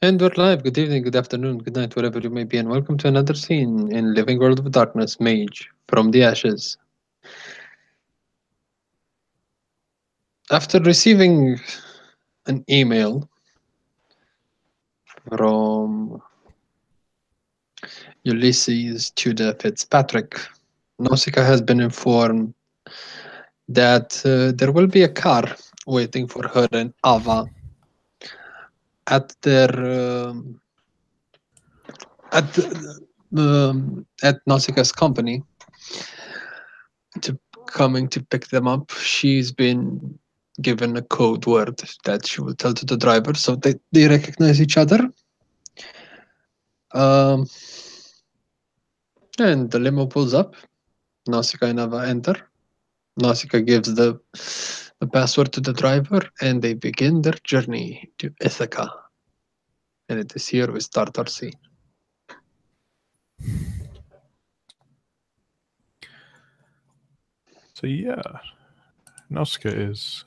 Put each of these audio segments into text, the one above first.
And we're live. Good evening, good afternoon, good night, wherever you may be, and welcome to another scene in Living World of Darkness, Mage, from the Ashes. After receiving an email from Ulysses Tudor Fitzpatrick, Nausicaa has been informed that there will be a car waiting for her and Ava at their at Nausicaa's company to coming to pick them up. She's been given a code word that she will tell to the driver, so they recognize each other. And the limo pulls up. Nausicaa and Ava enter. Nausicaa gives the password to the driver, and they begin their journey to Ithaca. And it is here we start our scene. So yeah, Nausicaa is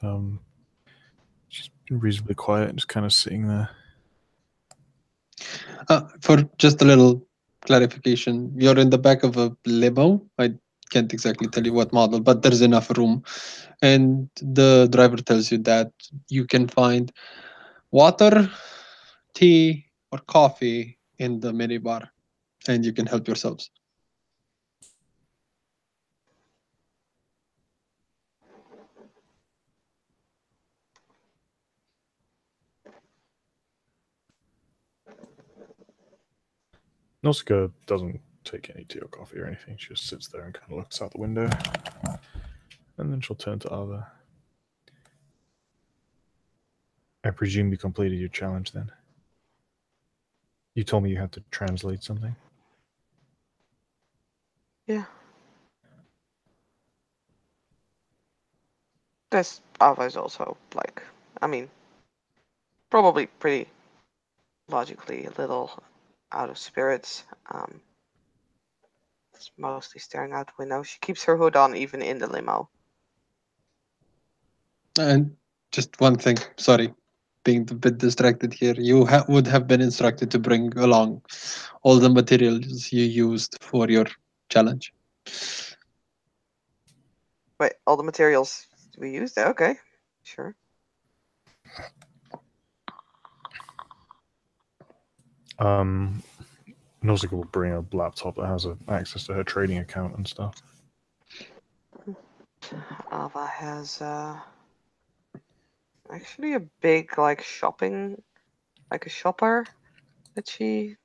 she's been reasonably quiet, just kind of sitting there. For just a little clarification, you're in the back of a limo. I can't exactly tell you what model, but there's enough room. And the driver tells you that you can find water, tea, or coffee in the minibar, and you can help yourselves. Nausicaa doesn't take any tea or coffee or anything. She just sits there and kind of looks out the window, and then she'll turn to Ava. I presume you completed your challenge then. You told me you had to translate something. Yeah. This Ava is also, like, I mean, probably pretty logically a little out of spirits. It's mostly staring out the window. She keeps her hood on even in the limo. And just one thing, sorry, being a bit distracted here. You would have been instructed to bring along all the materials you used for your challenge. Wait, all the materials we used? Okay, sure. Nausicaa will bring a laptop that has access to her trading account and stuff. Ava has actually a big, like, shopping, like a shopper that she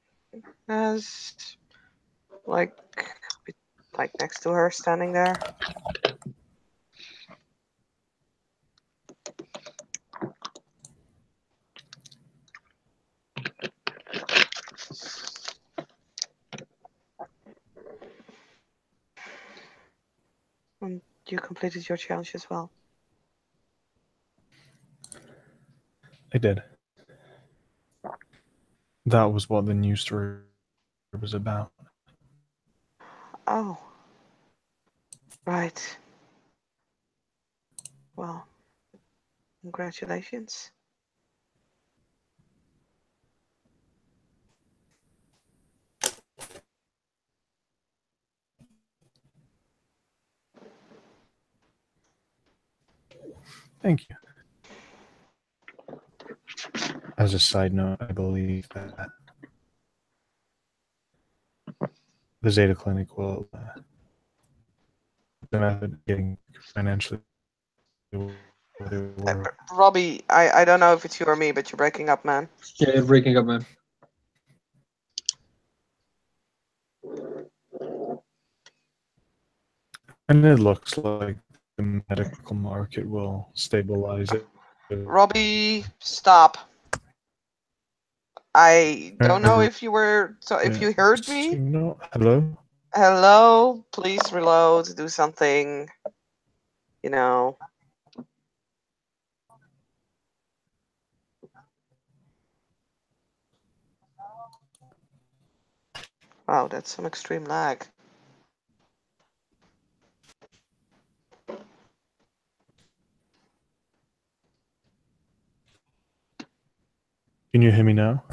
has, like next to her, standing there. And you completed your challenge as well. I did. That was what the news story was about. Oh. Right. Well, congratulations. Thank you. As a side note, I believe that the Zeta Clinic will the method of getting financially. Robbie, I don't know if it's you or me, but you're breaking up, man. Yeah, you're breaking up, man. And it looks like the medical market will stabilize it. Robbie, stop. I don't know if you were, so if you heard me. No, hello? Hello, please reload, do something, you know. Wow, that's some extreme lag. Can you hear me now?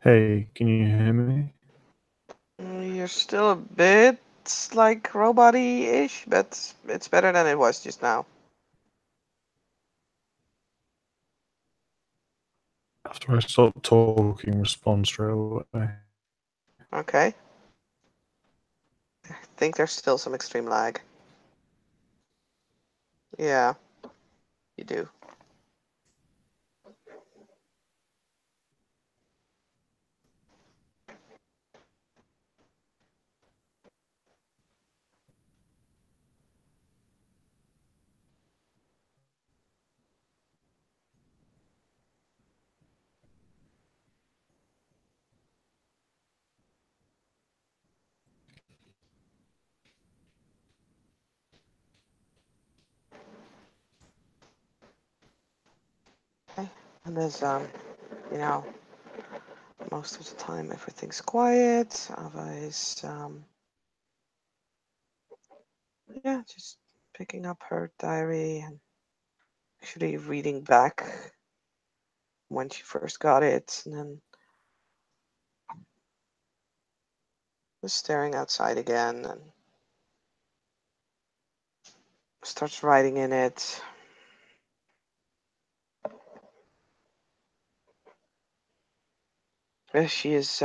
Hey, can you hear me? You're still a bit like robot-y-ish, but it's better than it was just now. After I stop talking, respond straight away. Okay. I think there's still some extreme lag. Yeah, you do. Okay. And there's you know, most of the time everything's quiet. Otherwise, yeah, just picking up her diary and actually reading back when she first got it, and then just staring outside again and starts writing in it. She is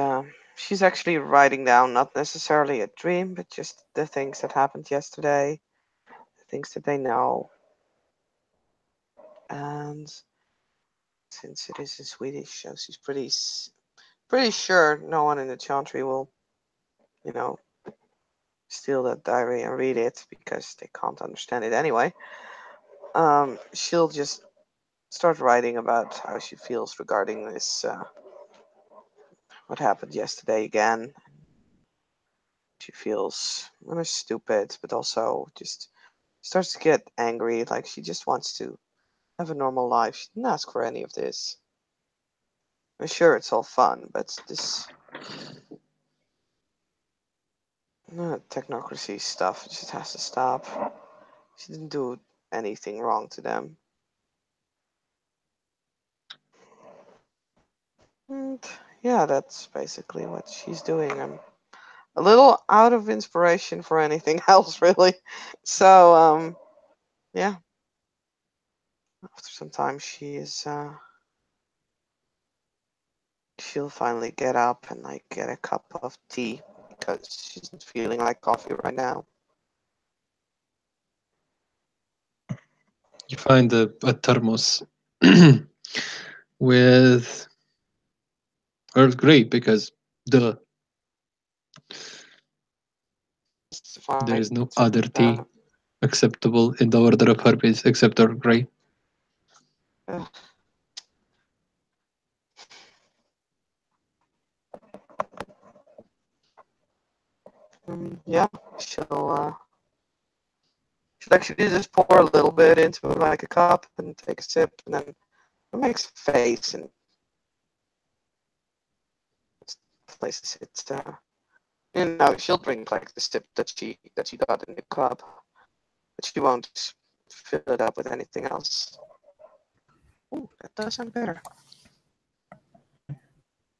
she's actually writing down not necessarily a dream, but just the things that happened yesterday, the things that they know. And since it is in Swedish, so she's pretty sure no one in the chantry will, you know, steal that diary and read it because they can't understand it anyway. She'll just start writing about how she feels regarding this, what happened yesterday again. She feels kind of stupid, but also just starts to get angry. Like she just wants to have a normal life. She didn't ask for any of this. I'm sure it's all fun, but this technocracy stuff just has to stop. She didn't do anything wrong to them. And yeah, that's basically what she's doing. I'm a little out of inspiration for anything else, really. So, yeah. After some time, she'll finally get up and like get a cup of tea because she's not feeling like coffee right now. You find a thermos with Earl Grey because duh, there is no other tea acceptable in the order of herpes except Earl Grey. Uh, yeah, she'll actually just pour a little bit into like a cup and take a sip, and then makes a face and places it. She'll drink like the sip that she got in the cup, but she won't fill it up with anything else. Oh, that does sound better.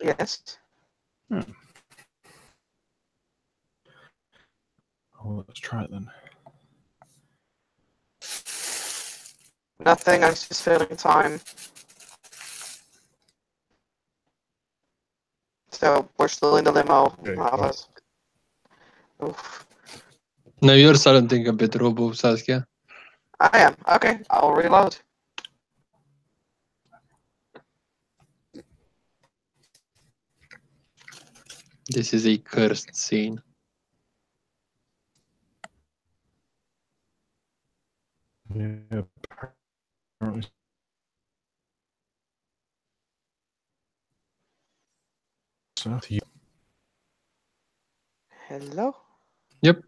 Yes. Hmm. Oh, let's try it then. Nothing. I was just filling time. So we're still in the limo. Okay, Oof. Now you're sounding a bit robo, Saskia. I am. Okay, I'll reload. This is a cursed scene. Yeah, apparently. So, Hello? Yep.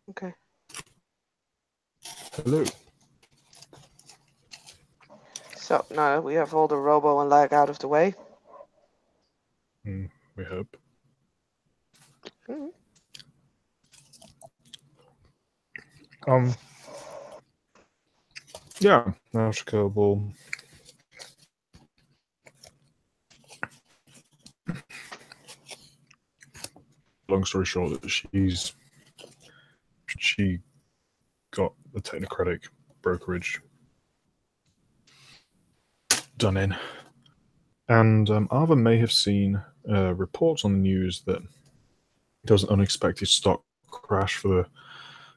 Okay. hello. So now that we have all the robo and lag out of the way. We hope. Mhm. Yeah, now Chicago. long story short, she got the technocratic brokerage done in. And Ava may have seen reports on the news that there was an unexpected stock crash for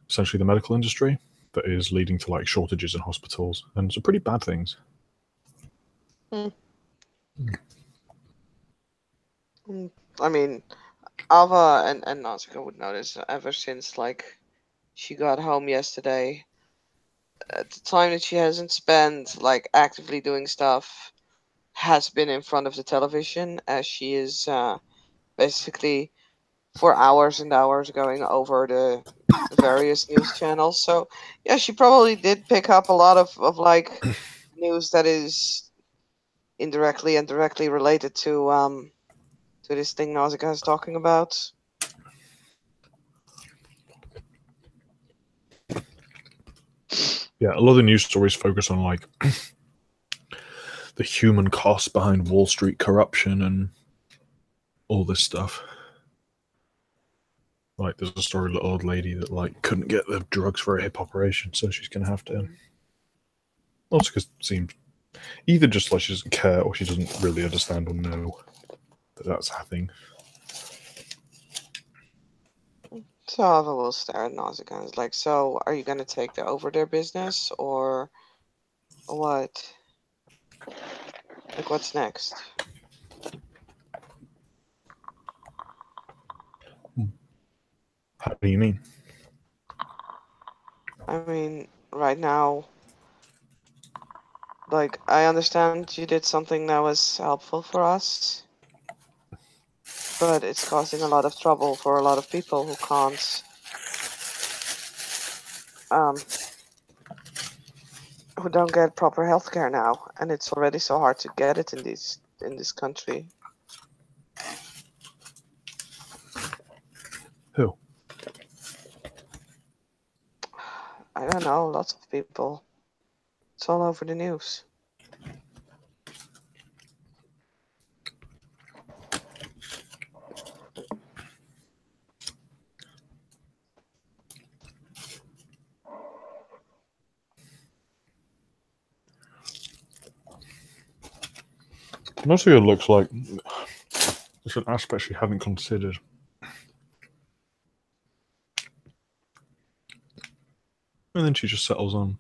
essentially the medical industry that is leading to like shortages in hospitals, and some pretty bad things. I mean, Ava and Nausicaa would notice ever since like she got home yesterday. At the time that she hasn't spent like actively doing stuff has been in front of the television, as she is basically for hours and hours going over the various news channels. So yeah, she probably did pick up a lot of like news that is indirectly and directly related to this thing Nausicaa is talking about. Yeah, a lot of the news stories focus on like the human cost behind Wall Street corruption and all this stuff. Like, there's a story of the old lady that like couldn't get the drugs for a hip operation, so she's gonna have to. Also, because it seems either just like she doesn't care, or she doesn't really understand or know that that's happening. So Ava will stare at Nausicaa and is like, "So, are you gonna take over their business, or what? Like, what's next?" How do you mean? I mean, right now, like, I understand you did something that was helpful for us, but it's causing a lot of trouble for a lot of people who can't, who don't get proper healthcare now, and it's already so hard to get it in this country. Who? I don't know, lots of people. It's all over the news. Mostly it looks like there's an aspect she hadn't considered. And then she just settles on.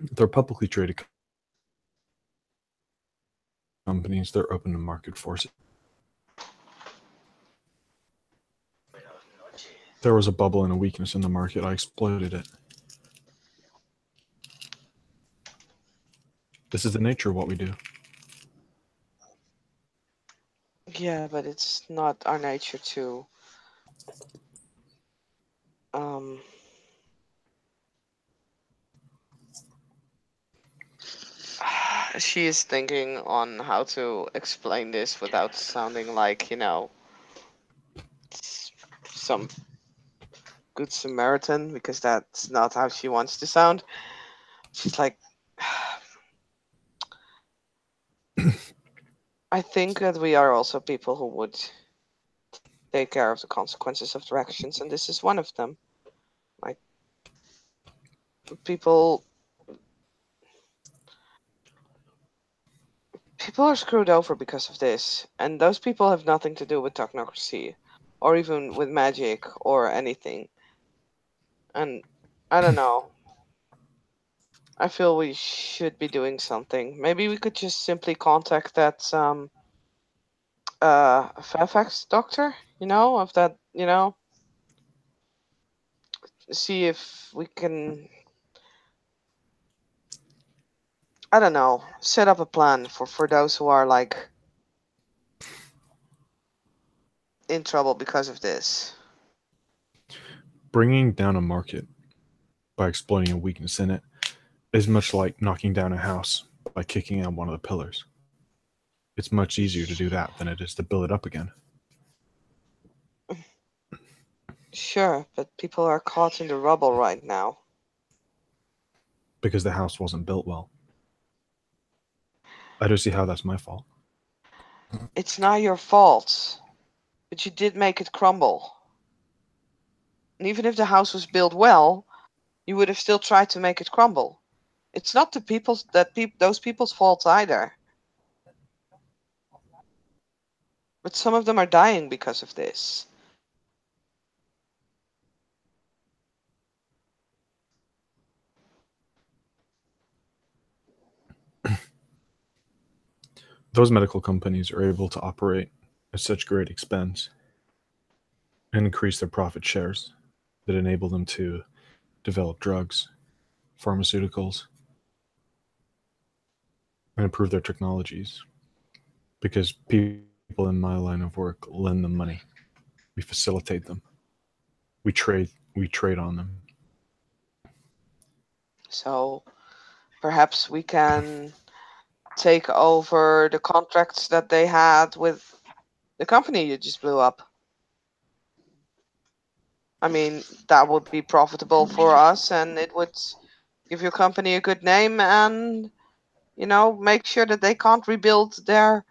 They're publicly traded companies. They're open to market forces. There was a bubble and a weakness in the market. I exploited it. This is the nature of what we do. Yeah, but it's not our nature to she is thinking on how to explain this without sounding like, some good Samaritan, because that's not how she wants to sound. She's like, I think that we are also people who would take care of the consequences of their actions, and this is one of them. Like, people are screwed over because of this, and those people have nothing to do with technocracy or even with magic or anything. And I don't know. I feel we should be doing something. Maybe we could just simply contact that Fairfax doctor, of that, see if we can, I don't know, set up a plan for those who are like in trouble because of this. Bringing down a market by exploiting a weakness in it is much like knocking down a house by kicking out one of the pillars. It's much easier to do that than it is to build it up again. Sure, but people are caught in the rubble right now. Because the house wasn't built well. I don't see how that's my fault. It's not your fault. but you did make it crumble. And even if the house was built well, you would have still tried to make it crumble. It's not the people's those people's fault either. But some of them are dying because of this. Those medical companies are able to operate at such great expense and increase their profit shares that enable them to develop drugs, pharmaceuticals, and improve their technologies because people in my line of work lend them money. We facilitate them. We trade on them. So perhaps we can take over the contracts that they had with the company you just blew up. I mean, that would be profitable for us, and it would give your company a good name, and make sure that they can't rebuild their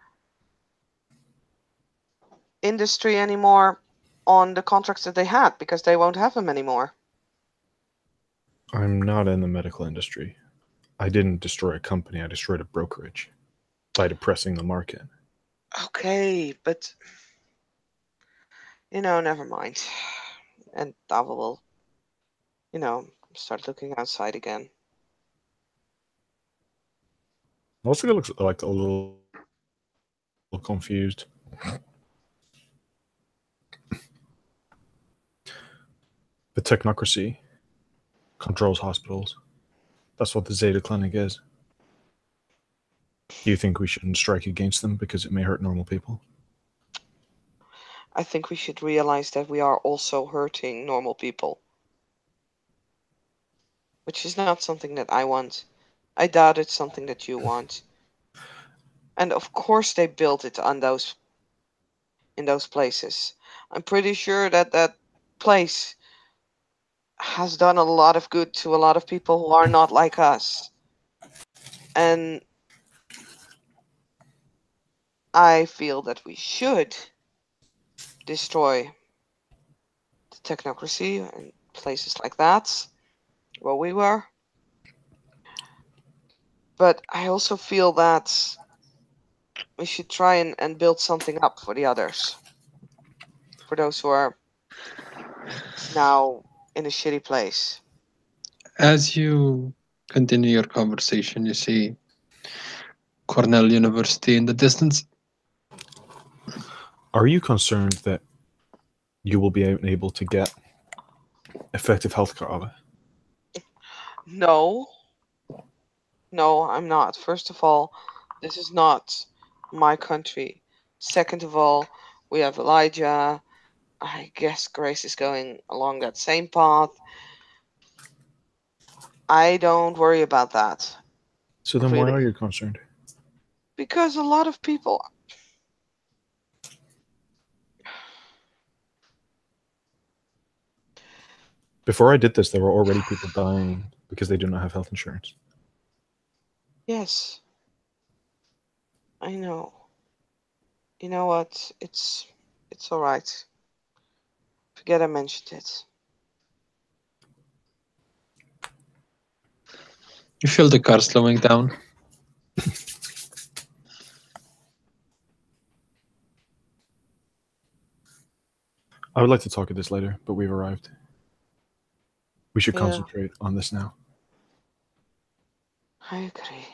industry anymore on the contracts that they had, because they won't have them anymore. I'm not in the medical industry. I didn't destroy a company, I destroyed a brokerage by depressing the market. Okay, but never mind. And I will, start looking outside again. Also, it looks like a little confused. The technocracy controls hospitals. That's what the Zeta Clinic is. Do you think we shouldn't strike against them because it may hurt normal people? I think we should realize that we are also hurting normal people, which is not something that I want. I doubt it's something that you want. And of course they built it on in those places. I'm pretty sure that that place has done a lot of good to a lot of people who are not like us. And I feel that we should destroy the technocracy and places like that, where we were. But I also feel that we should try and build something up for the others. For those who are now in a shitty place. As you continue your conversation, you see Cornell University in the distance. Are you concerned that you will be able to get effective healthcare of it? No. No, I'm not. First of all, this is not my country. Second of all, we have Elijah. I guess Grace is going along that same path. I don't worry about that. So then why Really. are you concerned? Because a lot of people. Before I did this, there were already people dying because they do not have health insurance. Yes. I know. You know what? It's alright. Forget I mentioned it. You feel the car slowing down. I would like to talk at this later, but we've arrived. We should Yeah. concentrate on this now. I agree.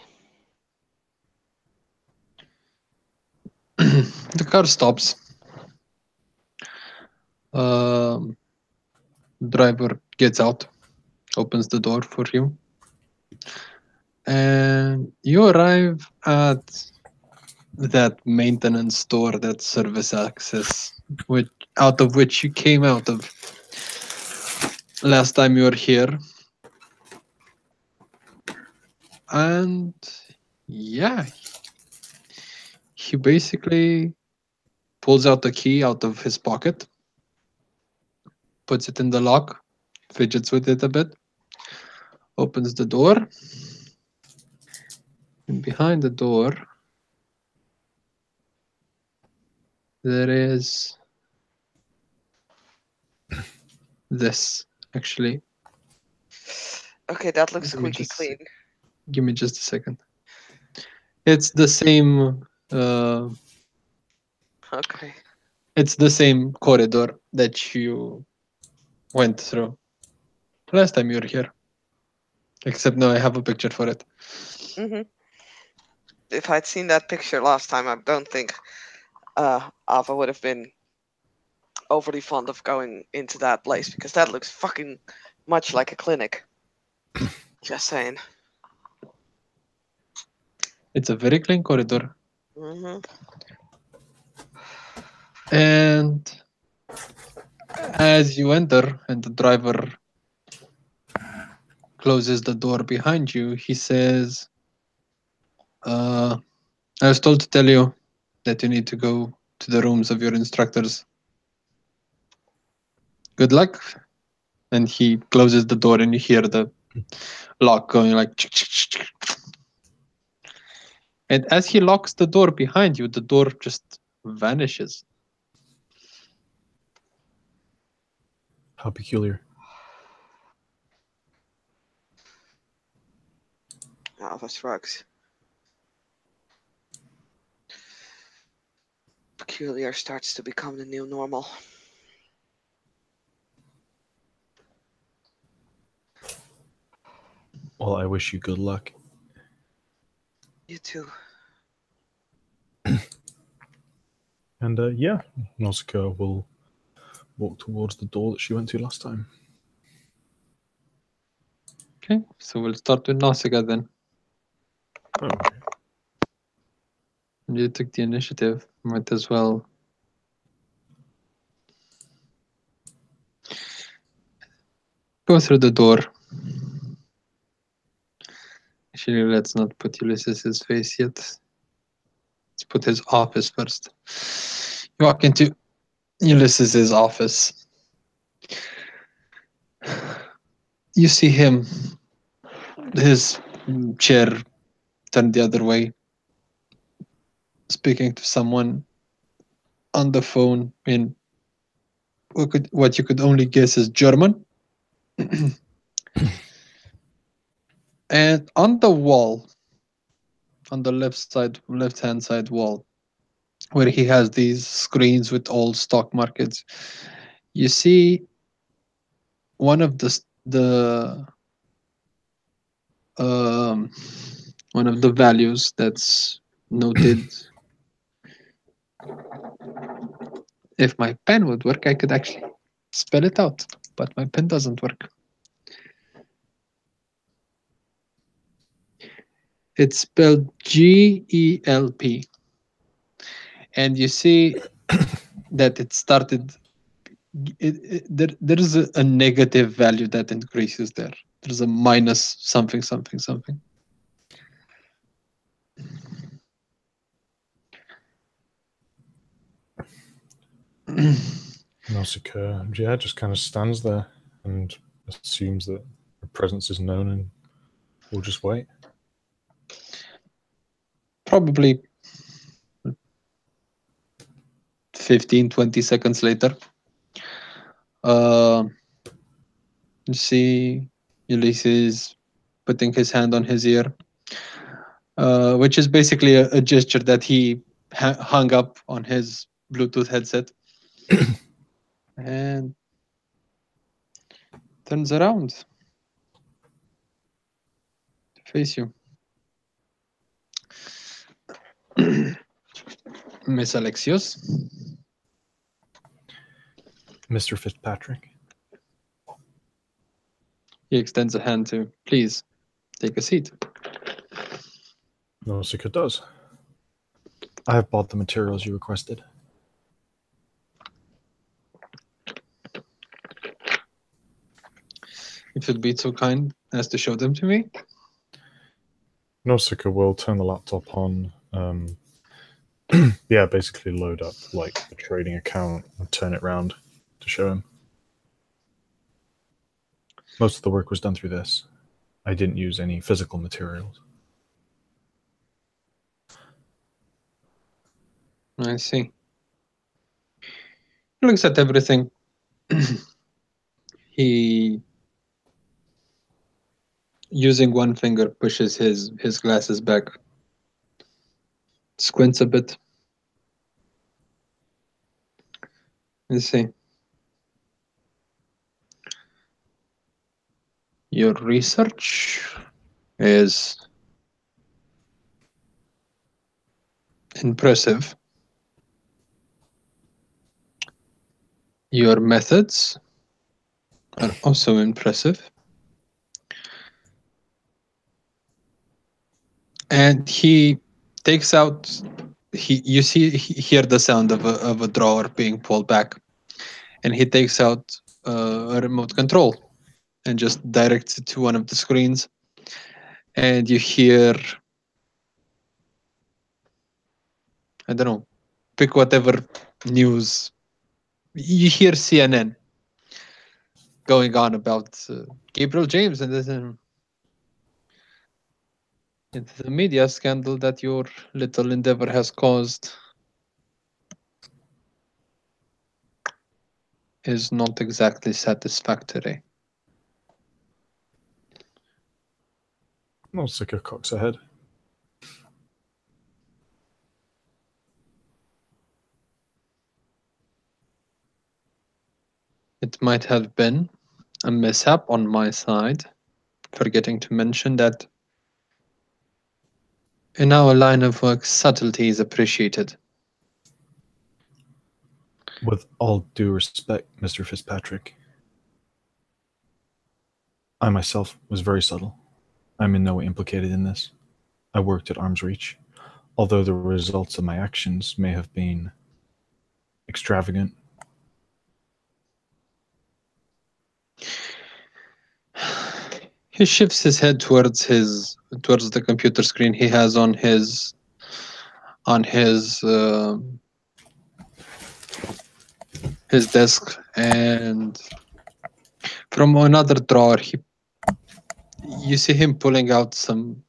The car stops. Driver gets out, opens the door for you, and you arrive at that maintenance store, that service access, out of which you came out of last time you were here. And yeah, he basically pulls out the key out of his pocket, puts it in the lock, fidgets with it a bit, opens the door, and behind the door there is this, actually. Okay, that looks Give me squeaky just a clean. Give me just a second. It's the same. Okay. It's the same corridor that you went through last time you were here. Except now I have a picture for it. If I'd seen that picture last time, I don't think Ava would have been overly fond of going into that place because that looks fucking much like a clinic. Just saying. It's a very clean corridor. Hmm. And as you enter and the driver closes the door behind you, he says, I was told to tell you that you need to go to the rooms of your instructors. Good luck. And he closes the door and you hear the lock going like... And as he locks the door behind you, the door just vanishes. How peculiar. Ava shrugs. Peculiar starts to become the new normal. Well, I wish you good luck. You too. And yeah, Nausicaa will walk towards the door that she went to last time. Okay, so we'll start with Nausicaa then. Oh, okay. You took the initiative. Might as well. Go through the door. Actually, let's not put Ulysses' face yet. Let's put his office first. You walk into Ulysses' office. You see him, his chair turned the other way, speaking to someone on the phone in what you could only guess is German. And on the wall, on the left-hand side wall, where he has these screens with all stock markets, you see one of one of the values that's noted. If my pen would work, I could actually spell it out, but my pen doesn't work. It's spelled GELP. And you see that it started, there is a negative value that increases there. There's a minus something, something, something. Nausicaa, yeah, just kind of stands there and assumes that her presence is known and will just wait. Probably 15, 20 seconds later, you see Ulysses putting his hand on his ear, which is basically a gesture that he hung up on his Bluetooth headset. And turns around to face you. Miss Alexios. Mr. Fitzpatrick. He extends a hand to, please, take a seat. Nausicaa does. I have bought the materials you requested. If you'd be so kind as to show them to me. Nausicaa will turn the laptop on. Yeah, basically load up like a trading account and turn it around to show him. Most of the work was done through this. I didn't use any physical materials. I see. He looks at everything. He, using one finger, pushes his glasses back, squints a bit. Let's see. Your research is impressive. Your methods are also impressive. And he takes out. You hear the sound of a drawer being pulled back, and he takes out a remote control and just directs it to one of the screens. And you hear, I don't know, pick whatever news. You hear CNN going on about Gabriel James and this, the media scandal that your little endeavor has caused is not exactly satisfactory. I'll stick a cocks ahead. It might have been a mishap on my side, forgetting to mention that in our line of work, subtlety is appreciated. With all due respect, Mr. Fitzpatrick, I myself was very subtle. I'm in no way implicated in this. I worked at arm's reach, although the results of my actions may have been extravagant. He shifts his head towards the computer screen he has on his desk, and from another drawer you see him pulling out some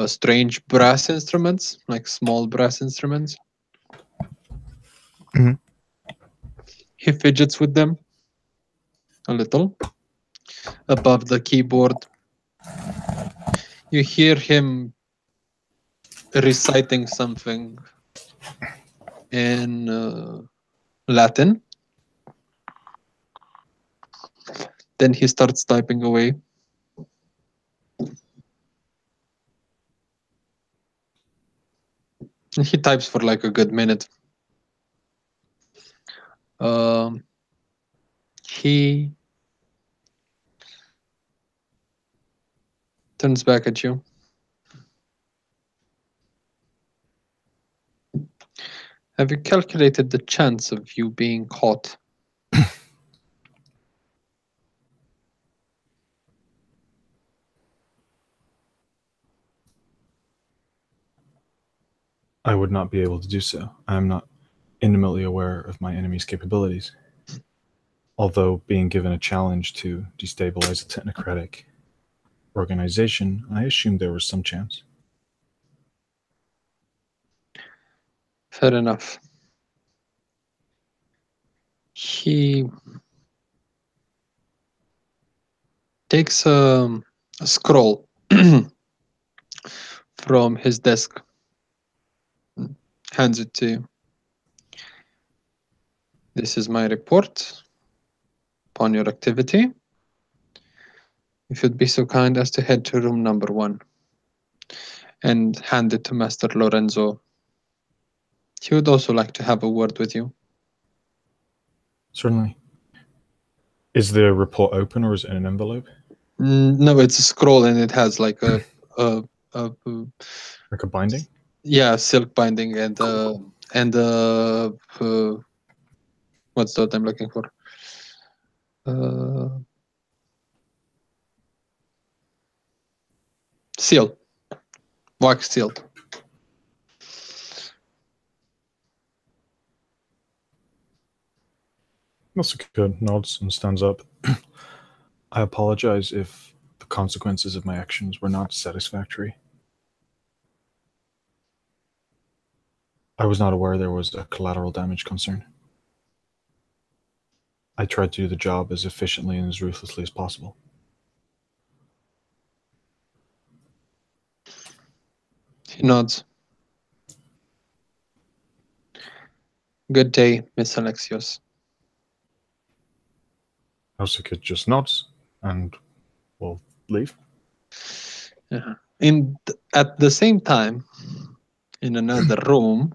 strange brass instruments, like small brass instruments. Mhm. He fidgets with them a little above the keyboard. You hear him reciting something in Latin. Then he starts typing away. He types for like a good minute. He turns back at you. Have you calculated the chance of you being caught? I would not be able to do so. I am not intimately aware of my enemy's capabilities. Although being given a challenge to destabilize a technocratic organization, I assumed there was some chance. Fair enough. He takes a scroll from his desk, hands it to you. This is my report upon your activity. If you'd be so kind as to head to room number 1 and hand it to Master Lorenzo. He would also like to have a word with you. Certainly. Is the report open or is it in an envelope? No, it's a scroll and it has like a Like a binding? yeah, silk binding and what's the word I'm looking for? Seal, wax sealed. That's good. Nods and stands up. I apologize if the consequences of my actions were not satisfactory. I was not aware there was a collateral damage concern. I tried to do the job as efficiently and as ruthlessly as possible. He nods. Good day, Miss Alexios. Nausicaa just nods and will leave. Yeah. At the same time, in another room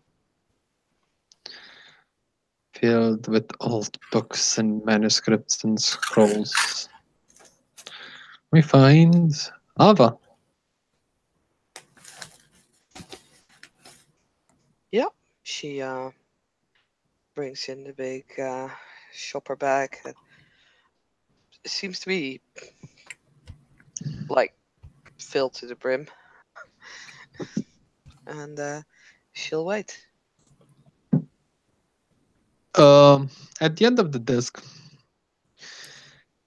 filled with old books and manuscripts and scrolls, we find Ava. Yep. She brings in the big shopper bag. It seems to be like filled to the brim. And she'll wait. At the end of the desk,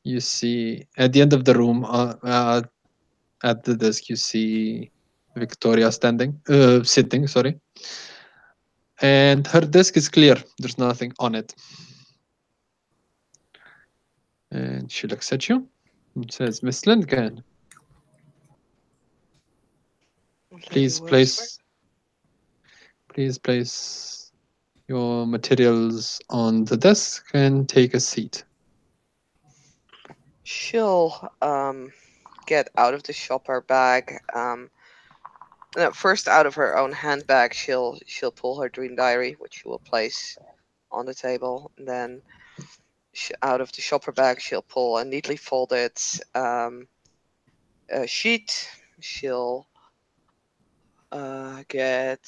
you see, at the end of the room, at the desk, you see Victoria sitting, sorry. And her desk is clear. There's nothing on it. And she looks at you and says, Miss Lindgren, please place your materials on the desk and take a seat. She'll get out of the shopper bag. No, first, out of her own handbag, she'll pull her dream diary, which she will place on the table. And then, out of the shopper bag, she'll pull a neatly folded sheet. She'll get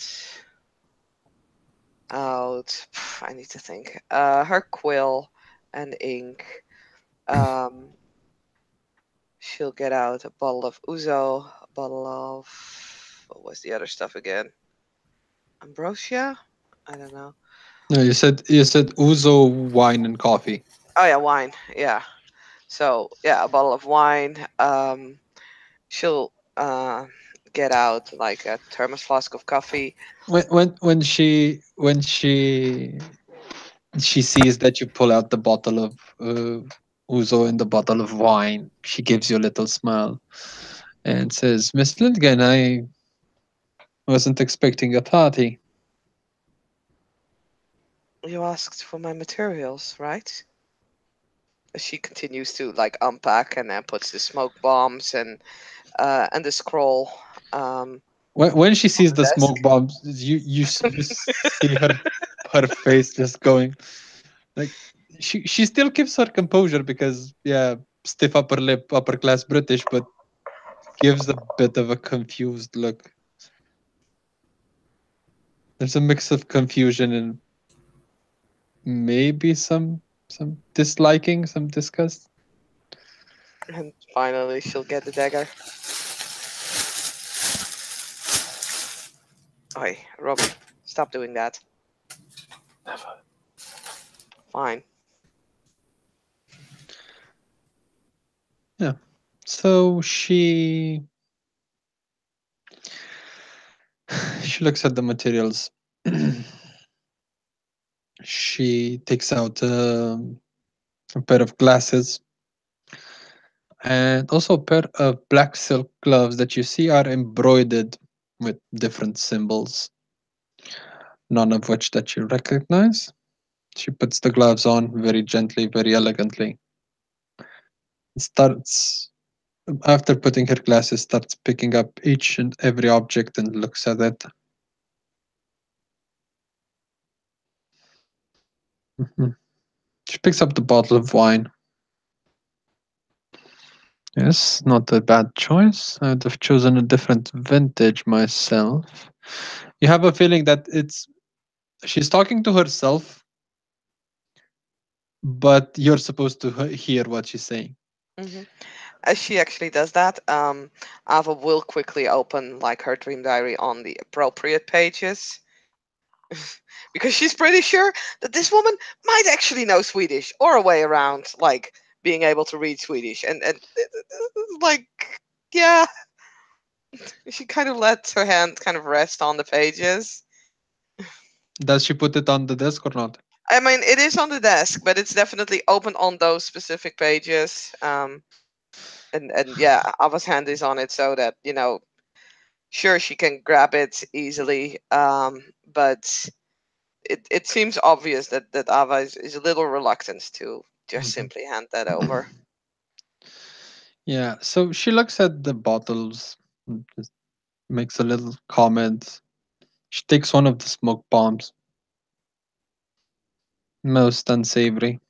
out. I need to think. Her quill and ink. She'll get out a bottle of ouzo, a bottle of, what was the other stuff again? Ambrosia? I don't know. No, you said ouzo, wine, and coffee. Oh yeah, wine. Yeah. So yeah, a bottle of wine. She'll get out like a thermos flask of coffee. When she sees that you pull out the bottle of ouzo and the bottle of wine, she gives you a little smile and says, Miss Lindgren, I wasn't expecting a party. You asked for my materials, right? She continues to like unpack and then puts the smoke bombs and the scroll. When she sees the desk. smoke bombs, you see her face just going like she still keeps her composure because yeah, stiff upper lip, upper class British, but gives a bit of a confused look. There's a mix of confusion and maybe some disliking, some disgust. And finally, she'll get the dagger. Oi, Robbie, stop doing that. Never. Fine. Yeah. So she looks at the materials. She takes out a pair of glasses and also a pair of black silk gloves that you see are embroidered with different symbols, none of which that you recognize. She puts the gloves on very gently, very elegantly. Starts After putting her glasses, starts picking up each and every object and looks at it. Mhm. She picks up the bottle of wine. Yes, not a bad choice. I'd have chosen a different vintage myself. You have a feeling that she's talking to herself, but you're supposed to hear what she's saying. Mm-hmm. As she actually does that, Ava will quickly open like her dream diary on the appropriate pages. Because she's pretty sure that this woman might actually know Swedish or a way around like being able to read Swedish. And like, yeah, she kind of lets her hand kind of rest on the pages. Does she put it on the desk or not? I mean, it is on the desk, but it's definitely open on those specific pages. And yeah, Ava's hand is on it so that, sure, she can grab it easily. But it seems obvious that Ava is a little reluctant to just simply hand that over. Yeah, so she looks at the bottles, and just makes a little comment. She takes one of the smoke bombs. Most unsavory.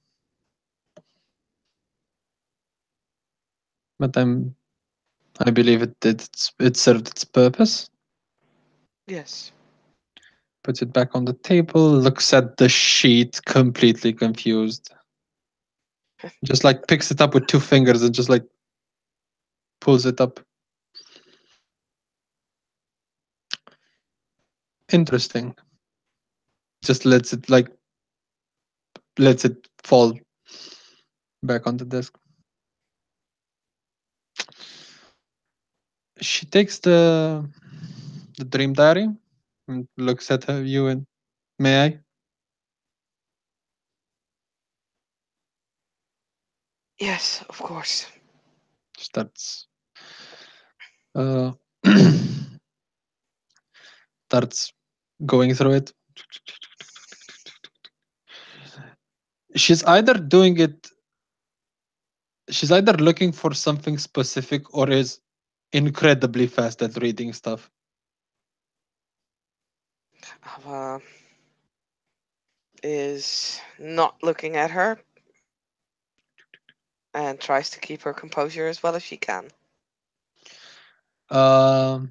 But I believe it served its purpose. Yes. Puts it back on the table, looks at the sheet, completely confused. Just like picks it up with two fingers and just like pulls it up. Interesting. Just lets it fall back on the desk. She takes the dream diary and looks at you and may I? Yes, of course. Starts uh starts going through it. She's either doing it she's either looking for something specific or is incredibly fast at reading stuff. Ava is not looking at her and tries to keep her composure as well as she can. Um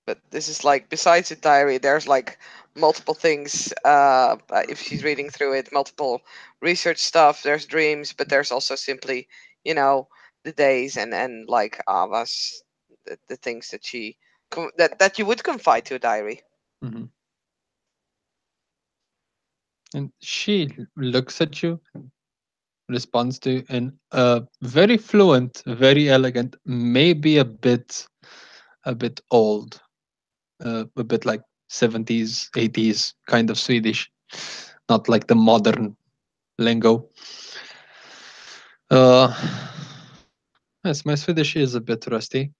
But this is like, besides a diary, there's like multiple things. If she's reading through it, multiple research stuff. There's dreams, but there's also simply, the days and like Ava's the things that she that you would confide to a diary. mhm. And she looks at you, responds to you in a very fluent, very elegant, maybe a bit old, a bit like 70s, 80s kind of Swedish, not like the modern lingo. Uh, yes, my Swedish is a bit rusty.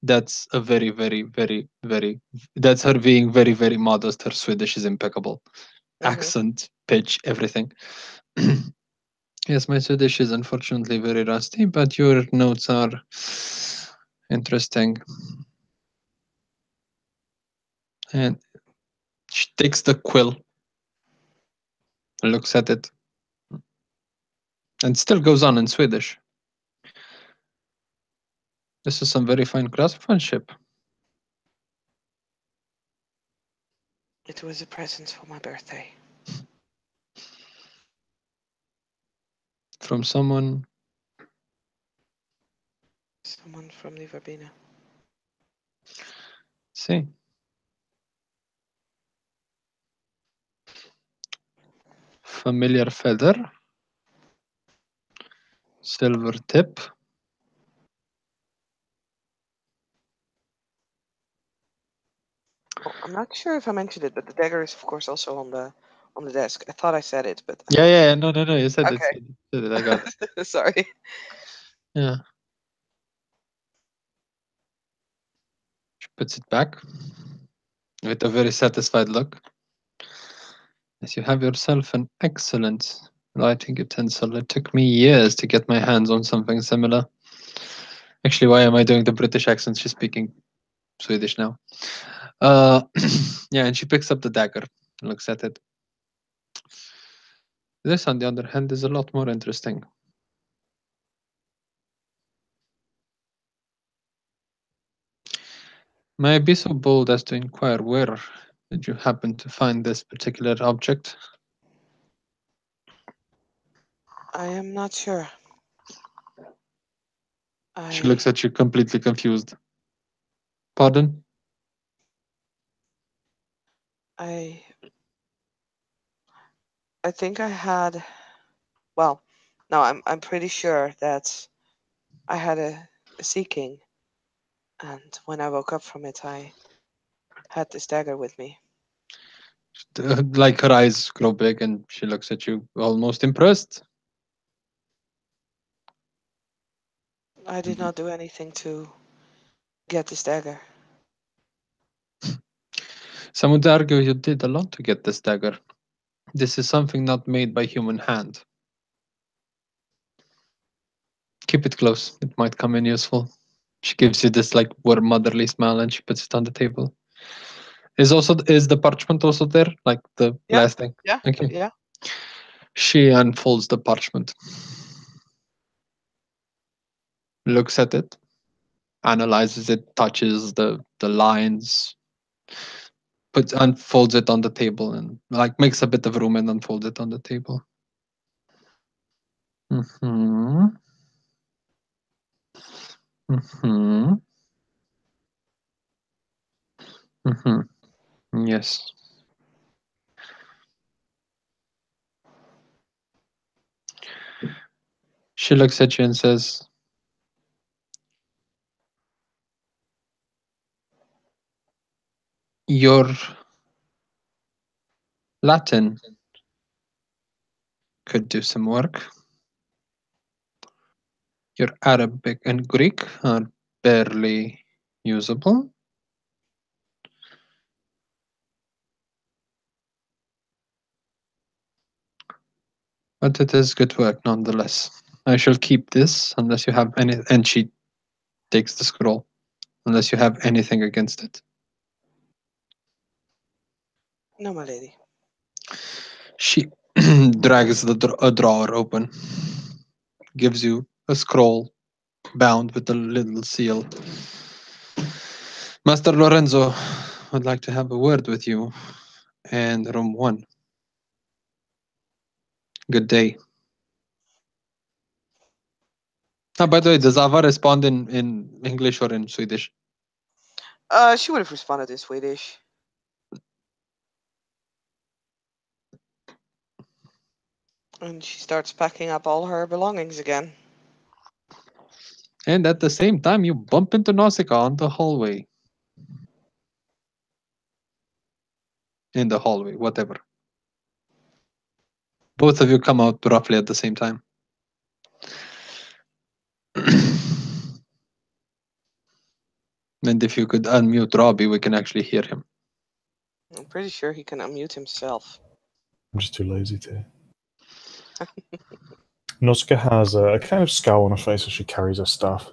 That's a very, very, very, very. That's her being very, very modest. Her Swedish is impeccable. Hmm. Accent, pitch, everything. Yes, my Swedish is unfortunately very rusty, but your notes are interesting. And she takes the quill, looks at it, and still goes on in Swedish. This is some very fine craftsmanship. It was a present for my birthday. From someone. Someone from the Verbena. See. Familiar feather. Silver tip. Oh, I'm not sure if I mentioned it, but the dagger is of course also on the desk. I thought I said it, but Yeah. No. You said it. okay. Said it. I got it. Sorry. Yeah. She puts it back with a very satisfied look. As you have yourself an excellent writing utensil. It took me years to get my hands on something similar. Actually, why am I doing the British accent? She's speaking Swedish now. Yeah, and she picks up the dagger, looks at it. This, on the other hand, is a lot more interesting. May I be so bold as to inquire where did you happen to find this particular object? I am not sure. She looks at you completely confused. Pardon? I think I had. Well, no, I'm pretty sure that I had a seeking, and when I woke up from it, I had this dagger with me. Like her eyes grow big and she looks at you almost impressed. I did not do anything to get this dagger. Some would argue you did a lot to get this dagger. This is something not made by human hand. Keep it close. It might come in useful. She gives you this like warm motherly smile and she puts it on the table. Is the parchment also there? Like the Yeah, last thing? yeah, Okay. yeah. She unfolds the parchment. Looks at it. Analyzes it. Touches the lines. Unfolds it on the table and like makes a bit of room and unfolds it on the table. Mm-hmm. Mm-hmm. Mm-hmm. Yes. She looks at you and says, your Latin could do some work. Your Arabic and Greek are barely usable. But it is good work nonetheless. I shall keep this unless you have any. And she takes the scroll, unless you have anything against it. No, my lady. She drags a drawer open, gives you a scroll bound with a little seal. Master Lorenzo would like to have a word with you, and room 1. Good day. By the way, does Ava respond in English or in Swedish? She would have responded in Swedish. And she starts packing up all her belongings again. And at the same time, you bump into Nausicaa on the hallway. In the hallway, whatever. Both of you come out roughly at the same time. And if you could unmute Robbie, we can actually hear him. I'm pretty sure he can unmute himself. I'm just too lazy to. Nausicaa has a kind of scowl on her face as she carries her staff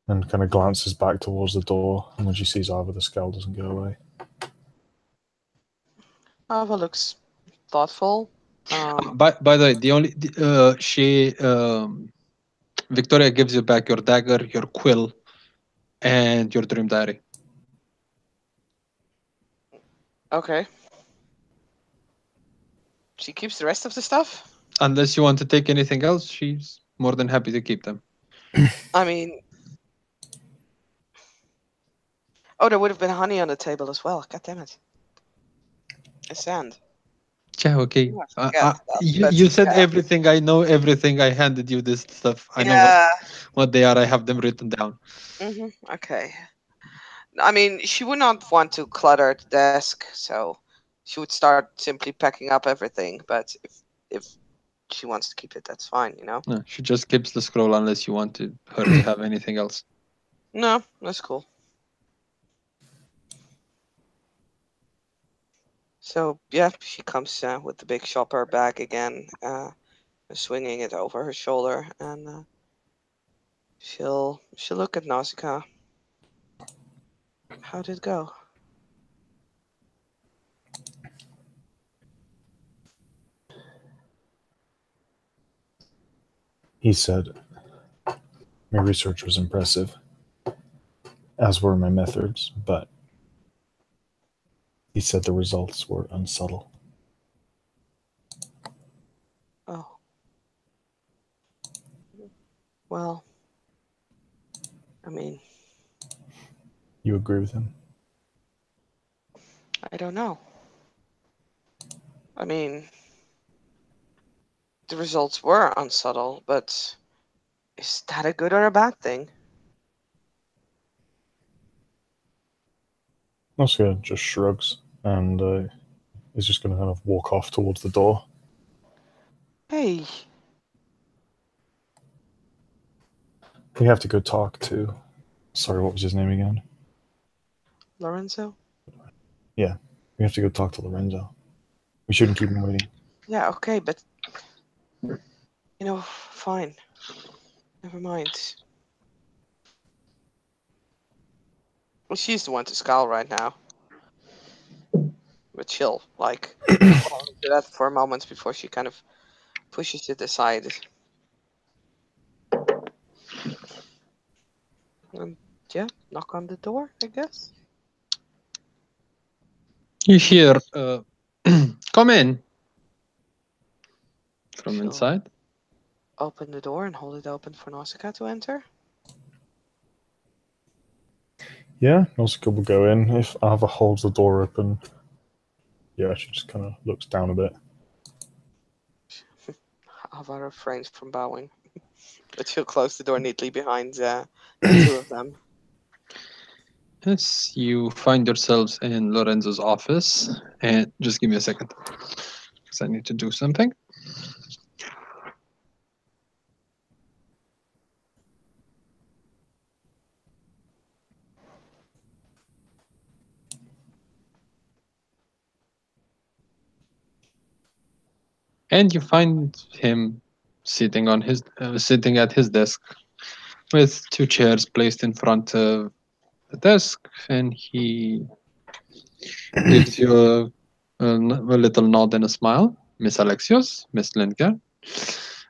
and kind of glances back towards the door. And when she sees Ava, the scowl doesn't go away. Ava looks thoughtful. By the way, Victoria gives you back your dagger, your quill, and your dream diary. Okay. She keeps the rest of the stuff? Unless you want to take anything else, she's more than happy to keep them. I mean... Oh, there would have been honey on the table as well. God damn it. And sand. Yeah, okay. You You said everything. I know everything. I handed you this stuff. I know what they are. I have them written down. Okay. I mean, she would not want to clutter the desk, so she would start simply packing up everything. But if she wants to keep it, that's fine, you know? No, she just keeps the scroll unless you want her to have anything else. No, that's cool. So, yeah, she comes with the big shopper bag again, swinging it over her shoulder, and she'll look at Nausicaa. How did it go? He said, my research was impressive, as were my methods, but he said the results were unsubtle. Oh. Well, I mean... You agree with him? I don't know. I mean... The results were unsubtle, but is that a good or a bad thing? Nausicaa just shrugs and is just going to kind of walk off towards the door. Hey, We have to go talk to. Sorry, what was his name again? Lorenzo? Yeah, we have to go talk to Lorenzo. We shouldn't keep him waiting. Yeah, okay, but fine. Never mind. Well, she's the one to scowl right now. But she'll hold on to that for a moment before she kind of pushes it aside. And yeah, knock on the door, I guess. You hear, come in from She'll inside. open the door and hold it open for Nausicaa to enter. Yeah, Nausicaa will go in. If Ava holds the door open, yeah, she just kind of looks down a bit. Ava refrains from bowing, but she'll close the door neatly behind the two of them. Yes, you find yourselves in Lorenzo's office, and just give me a second, because I need to do something. And you find him sitting at his desk, with two chairs placed in front of the desk, and he gives you a little nod and a smile. Miss Alexios, Miss Linker,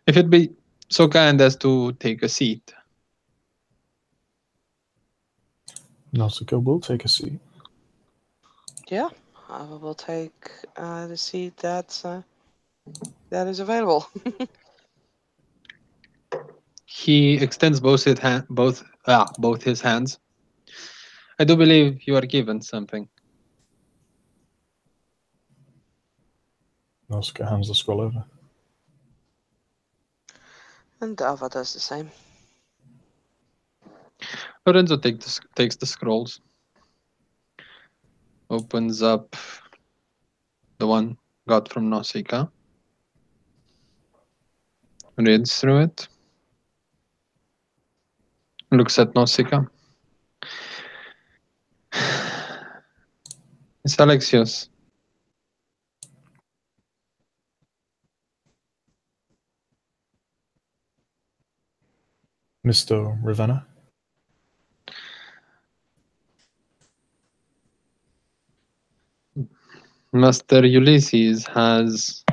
if you'd be so kind as to take a seat. Nausicaa will take a seat. Yeah, Ava will take the seat that is available. He extends both his hands. I do believe you are given something. Nausicaa hands the scroll over. And Ava does the same. Lorenzo takes the scrolls, opens up the one got from Nausicaa, reads through it, looks at Nausicaa. It's Alexios. Mr. Ravenna? Master Ulysses has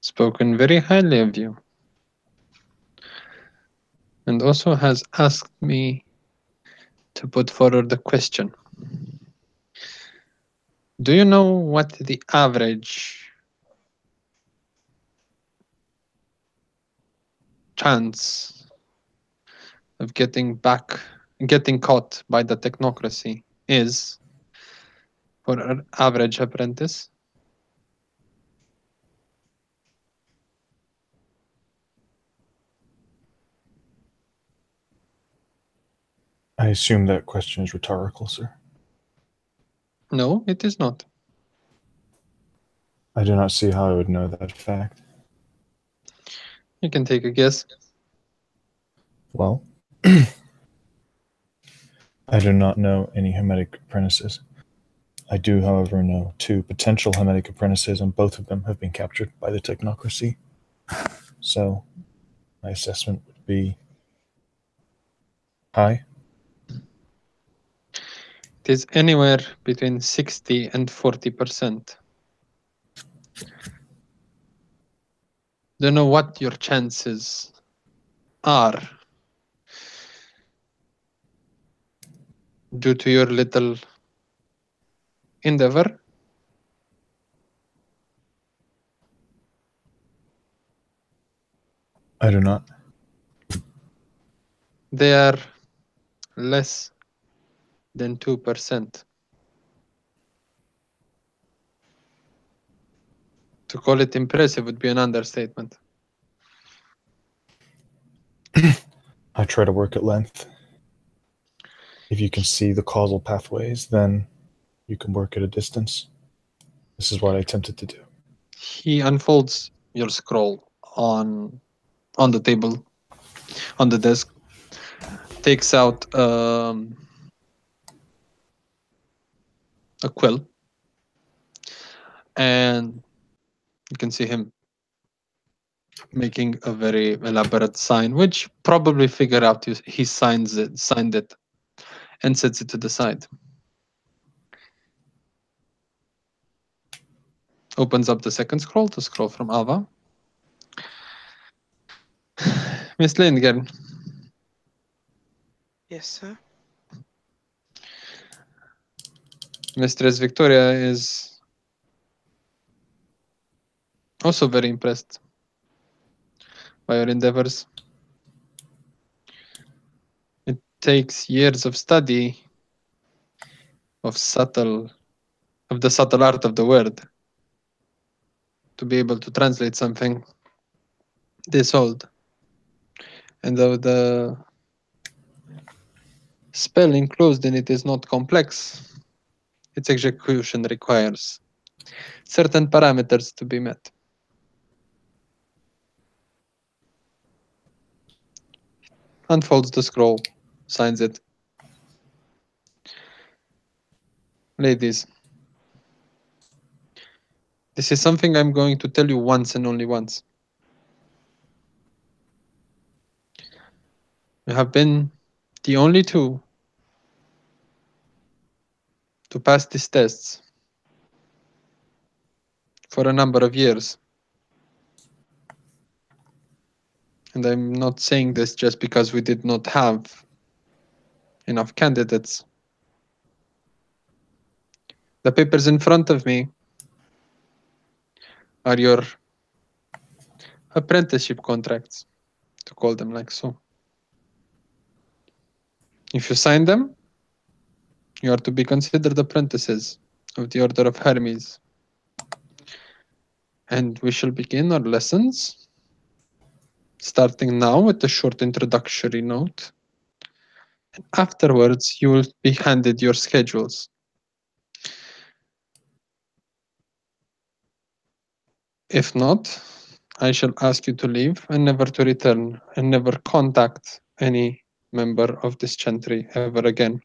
spoken very highly of you, and also has asked me to put forward the question. Do you know what the average chance of getting caught by the technocracy is for an average apprentice? I assume that question is rhetorical, sir. No, it is not. I do not see how I would know that fact. You can take a guess. Well, I do not know any Hermetic apprentices. I do, however, know two potential Hermetic apprentices, and both of them have been captured by the technocracy. So, my assessment would be high. It is anywhere between 60 and 40%. Don't know what your chances are due to your little endeavor. I do not. They are less than 2%. To call it impressive would be an understatement. I try to work at length. If you can see the causal pathways, then You can work at a distance. This is what I attempted to do. He unfolds your scroll on the table, on the desk, takes out a quill, and you can see him making a very elaborate sign, which probably figure out he signed it, and sets it to the side. Opens up the second scroll, the scroll from Alva. Miss Lindgren. Yes, sir. Mistress Victoria is also very impressed by your endeavors. It takes years of study of the subtle art of the word to be able to translate something this old. And though the spell enclosed in it is not complex, its execution requires certain parameters to be met. Unfolds the scroll, signs it. Ladies, this is something I'm going to tell you once and only once. You have been the only two to pass these tests for a number of years. And I'm not saying this just because we did not have enough candidates. The papers in front of me are your apprenticeship contracts, to call them like so. If you sign them, you are to be considered apprentices of the Order of Hermes. And we shall begin our lessons, starting now with a short introductory note. And afterwards, you will be handed your schedules. If not, I shall ask you to leave and never to return, and never contact any member of this chantry ever again.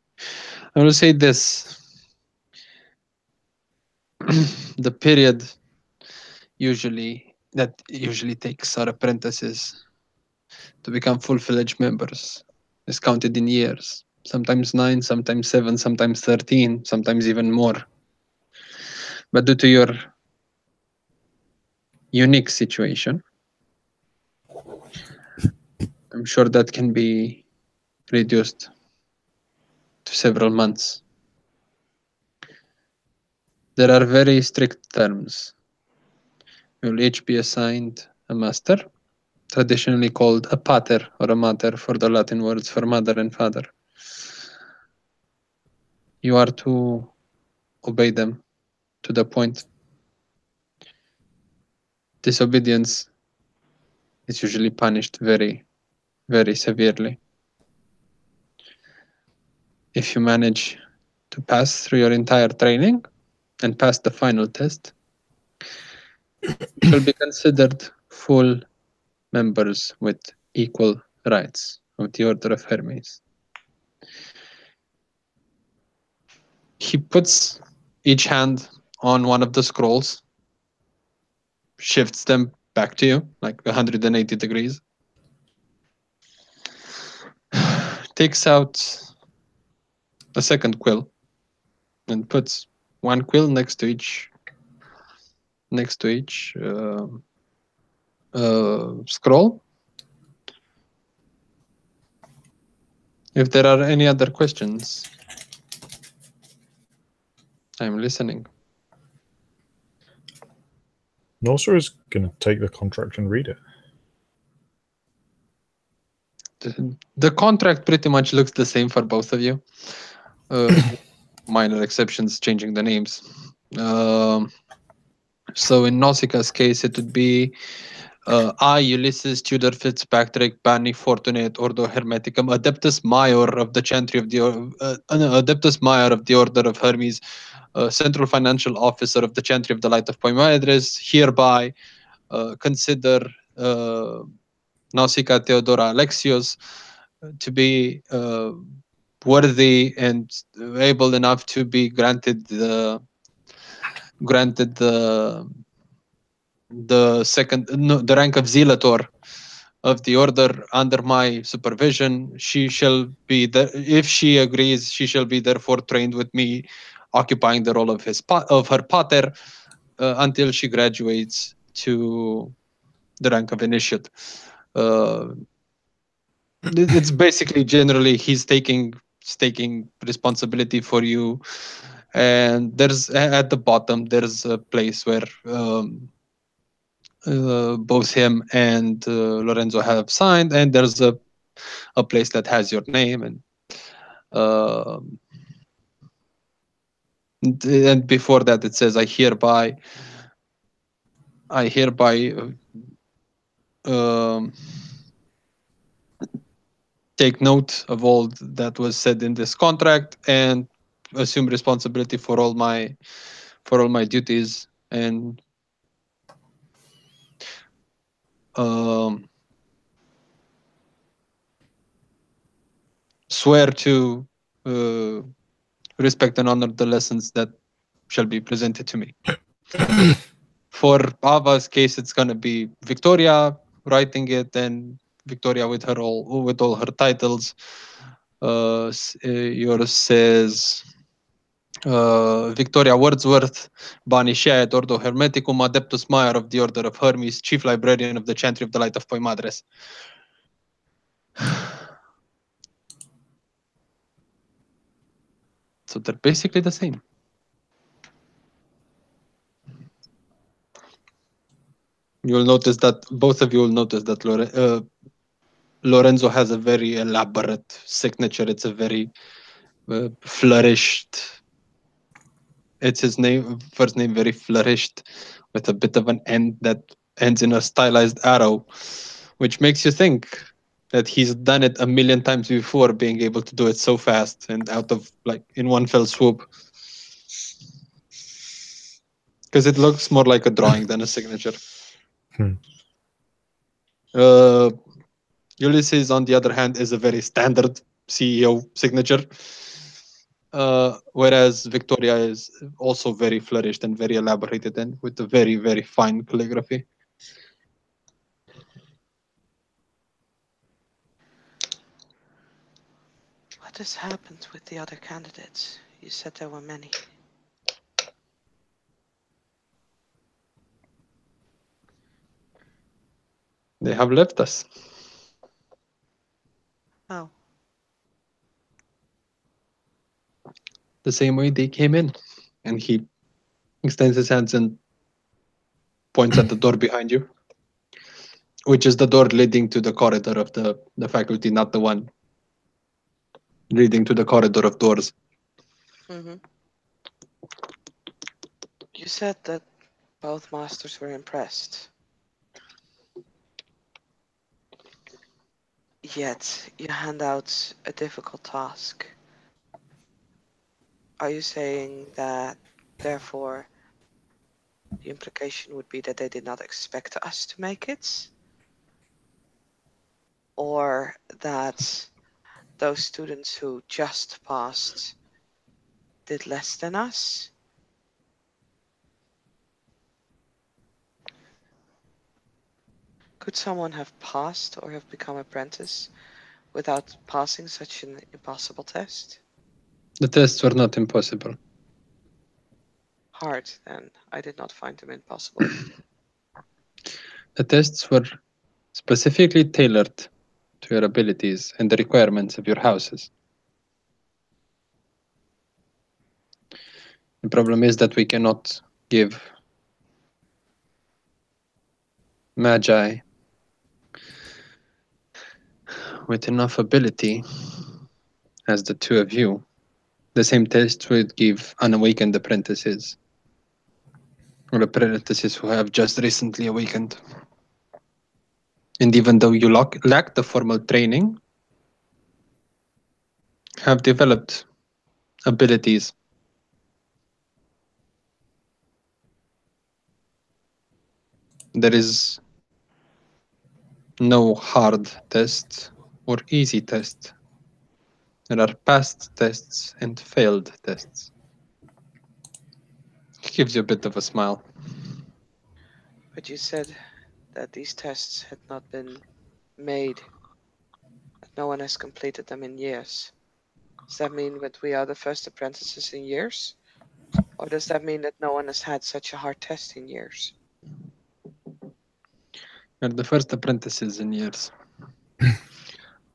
I will say this. The period that usually takes our apprentices to become full-fledged members is counted in years. Sometimes 9, sometimes 7, sometimes 13, sometimes even more. But due to your unique situation, I'm sure that can be reduced to several months. There are very strict terms. You will each be assigned a master, traditionally called a pater or a mater for the Latin words for mother and father. You are to obey them to the point. Disobedience is usually punished very, very severely. If you manage to pass through your entire training and pass the final test, you shall be considered full members with equal rights of the Order of Hermes. He puts each hand on one of the scrolls, shifts them back to you, like 180 degrees, takes out a second quill, and puts one quill next to each scroll. If there are any other questions, I'm listening. Norsa is going to take the contract and read it. The contract pretty much looks the same for both of you. Minor exceptions, changing the names. So in Nausicaa's case, it would be I, Ulysses Tudor Fitzpatrick Bani Fortunate Ordo Hermeticum Adeptus Major of the Chantry of the Adeptus Major of the Order of Hermes, Central Financial Officer of the Chantry of the Light of Poimedres, hereby consider Nausicaa Theodora Alexios to be worthy and able enough to be granted the the rank of Zealator of the order under my supervision. She shall be if she agrees, she shall be therefore trained with me, occupying the role of her pater until she graduates to the rank of initiate. It's basically generally he's taking responsibility for you, and there's at the bottom there's a place where both him and Lorenzo have signed, and there's a place that has your name, and before that it says I hereby take note of all that was said in this contract and assume responsibility for all my duties, and swear to respect and honor the lessons that shall be presented to me. For Ava's case, it's gonna be Victoria writing it, and Victoria with all her titles. Yours says Victoria Wordsworth, Bani Shaet, Ordo Hermeticum, Adeptus Major of the Order of Hermes, Chief Librarian of the Chantry of the Light of Poimadres. So they're basically the same. You'll notice that both of you will notice that Lorenzo has a very elaborate signature. It's a very flourished. It's his first name, very flourished, with a bit of an end that ends in a stylized arrow, which makes you think that he's done it a million times before, being able to do it so fast and out of in one fell swoop. Because it looks more like a drawing than a signature. Ulysses, on the other hand, is a very standard CEO signature. Whereas Victoria is also very flourished and very elaborated and with a very, very fine calligraphy. What has happened with the other candidates? You said there were many. They have left us. Oh. The same way they came in. And he extends his hands and points at the door behind you, which is the door leading to the corridor of the faculty, not the one leading to the corridor of doors. Mm-hmm. You said that both masters were impressed. Yet you hand out a difficult task. Are you saying that, therefore, the implication would be that they did not expect us to make it? Or that those students who just passed did less than us? Could someone have passed or have become apprentice without passing such an impossible test? The tests were not impossible. Hard, then. I did not find them impossible. The tests were specifically tailored to your abilities and the requirements of your houses. The problem is that we cannot give Magi with enough ability as the two of you. The same test would give unawakened apprentices, or apprentices who have just recently awakened. And even though you lack the formal training, have developed abilities. There is no hard test or easy test. There are passed tests and failed tests. It gives you a bit of a smile. But you said that these tests had not been made, that no one has completed them in years. Does that mean that we are the first apprentices in years? Or does that mean that no one has had such a hard test in years? You're the first apprentices in years.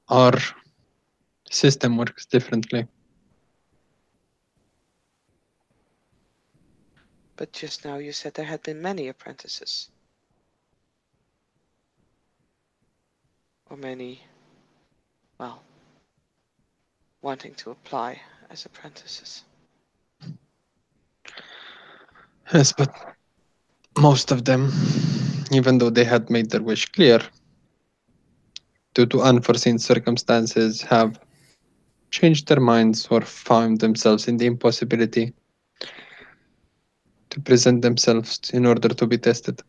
Our system works differently. But just now you said there had been many apprentices. Or many, well, wanting to apply as apprentices. Yes, but most of them, even though they had made their wish clear, due to unforeseen circumstances, have changed their minds or found themselves in the impossibility to present themselves in order to be tested.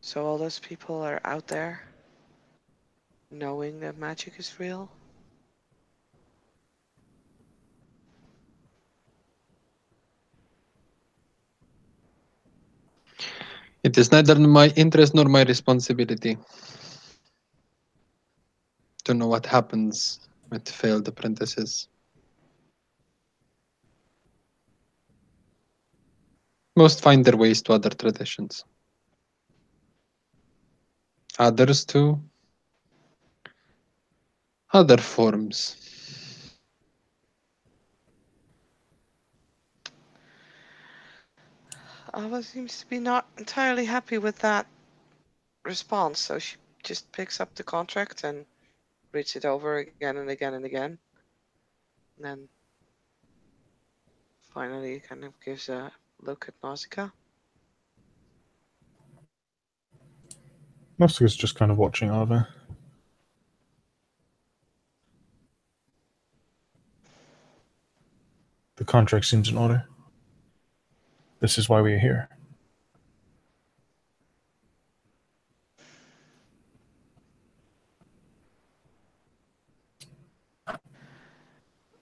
So all those people are out there knowing that magic is real? It is neither my interest nor my responsibility to know what happens with failed apprentices. Most find their ways to other traditions. Others to other forms. Alva seems to be not entirely happy with that response, so she just picks up the contract and reads it over again and again and again. And then finally kind of gives a look at Nausicaa. Nausicaa's just kind of watching Arva. The contract seems in order. This is why we are here.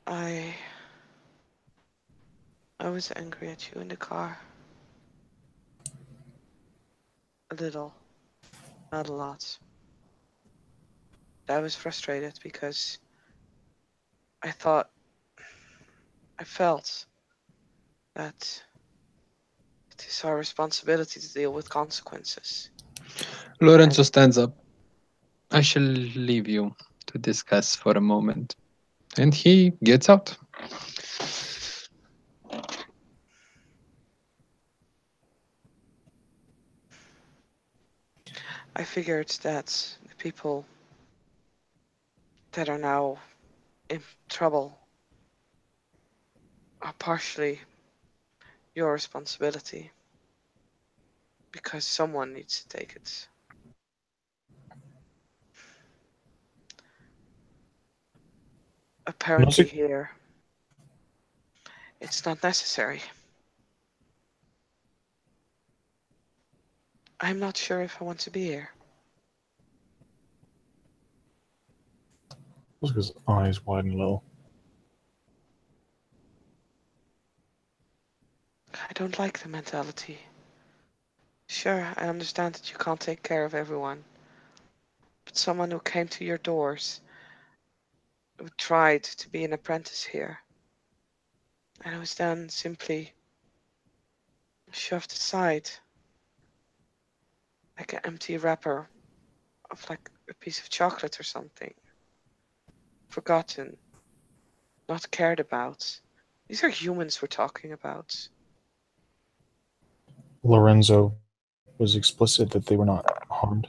I was angry at you in the car. A little. Not a lot. I was frustrated because I felt that it is our responsibility to deal with consequences. Lorenzo stands up. I shall leave you to discuss for a moment. And he gets out. I figured that the people that are now in trouble are partially your responsibility. Because someone needs to take it. Apparently here, it's not necessary. I'm not sure if I want to be here. Nausicaa's eyes widen a little. I don't like the mentality. Sure, I understand that you can't take care of everyone. But someone who came to your doors, who tried to be an apprentice here, and who was then simply shoved aside like an empty wrapper of like a piece of chocolate or something. Forgotten, not cared about, These are humans we're talking about. Lorenzo was explicit that they were not harmed.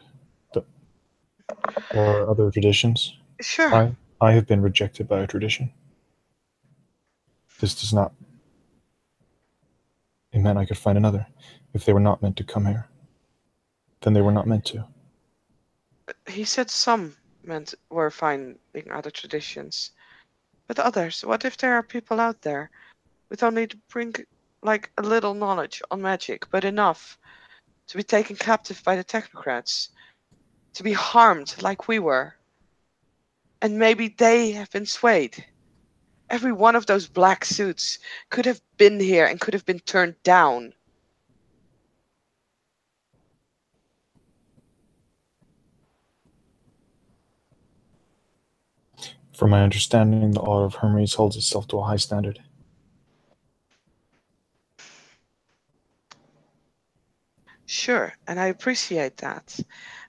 Or other traditions. Sure. I have been rejected by a tradition. This does not. It meant I could find another. If they were not meant to come here, then they were not meant to. He said some were finding other traditions. But others, what if there are people out there with only to bring like a little knowledge on magic, but enough to be taken captive by the technocrats, to be harmed like we were? And maybe they have been swayed. Every one of those black suits could have been here and could have been turned down. From my understanding, the Order of Hermes holds itself to a high standard. Sure, and I appreciate that.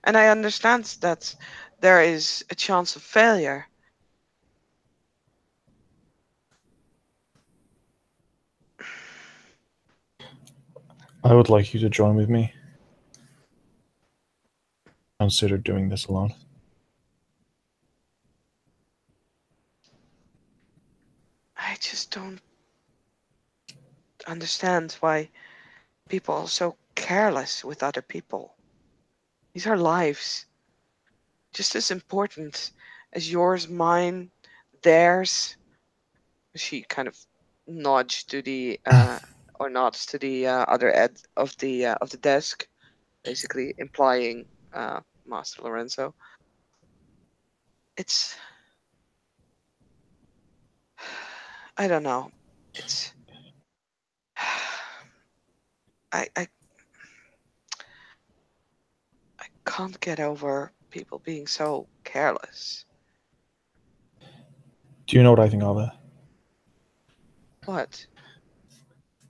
And I understand that there is a chance of failure. I would like you to join with me. Consider doing this alone. I just don't understand why people are so careless with other people. These are lives. Just as important as yours, mine, theirs. She kind of nods to the or nods to the other end of the desk, basically implying Master Lorenzo. It's I don't know. It's I can't get over people being so careless. Do you know what I think of it? What?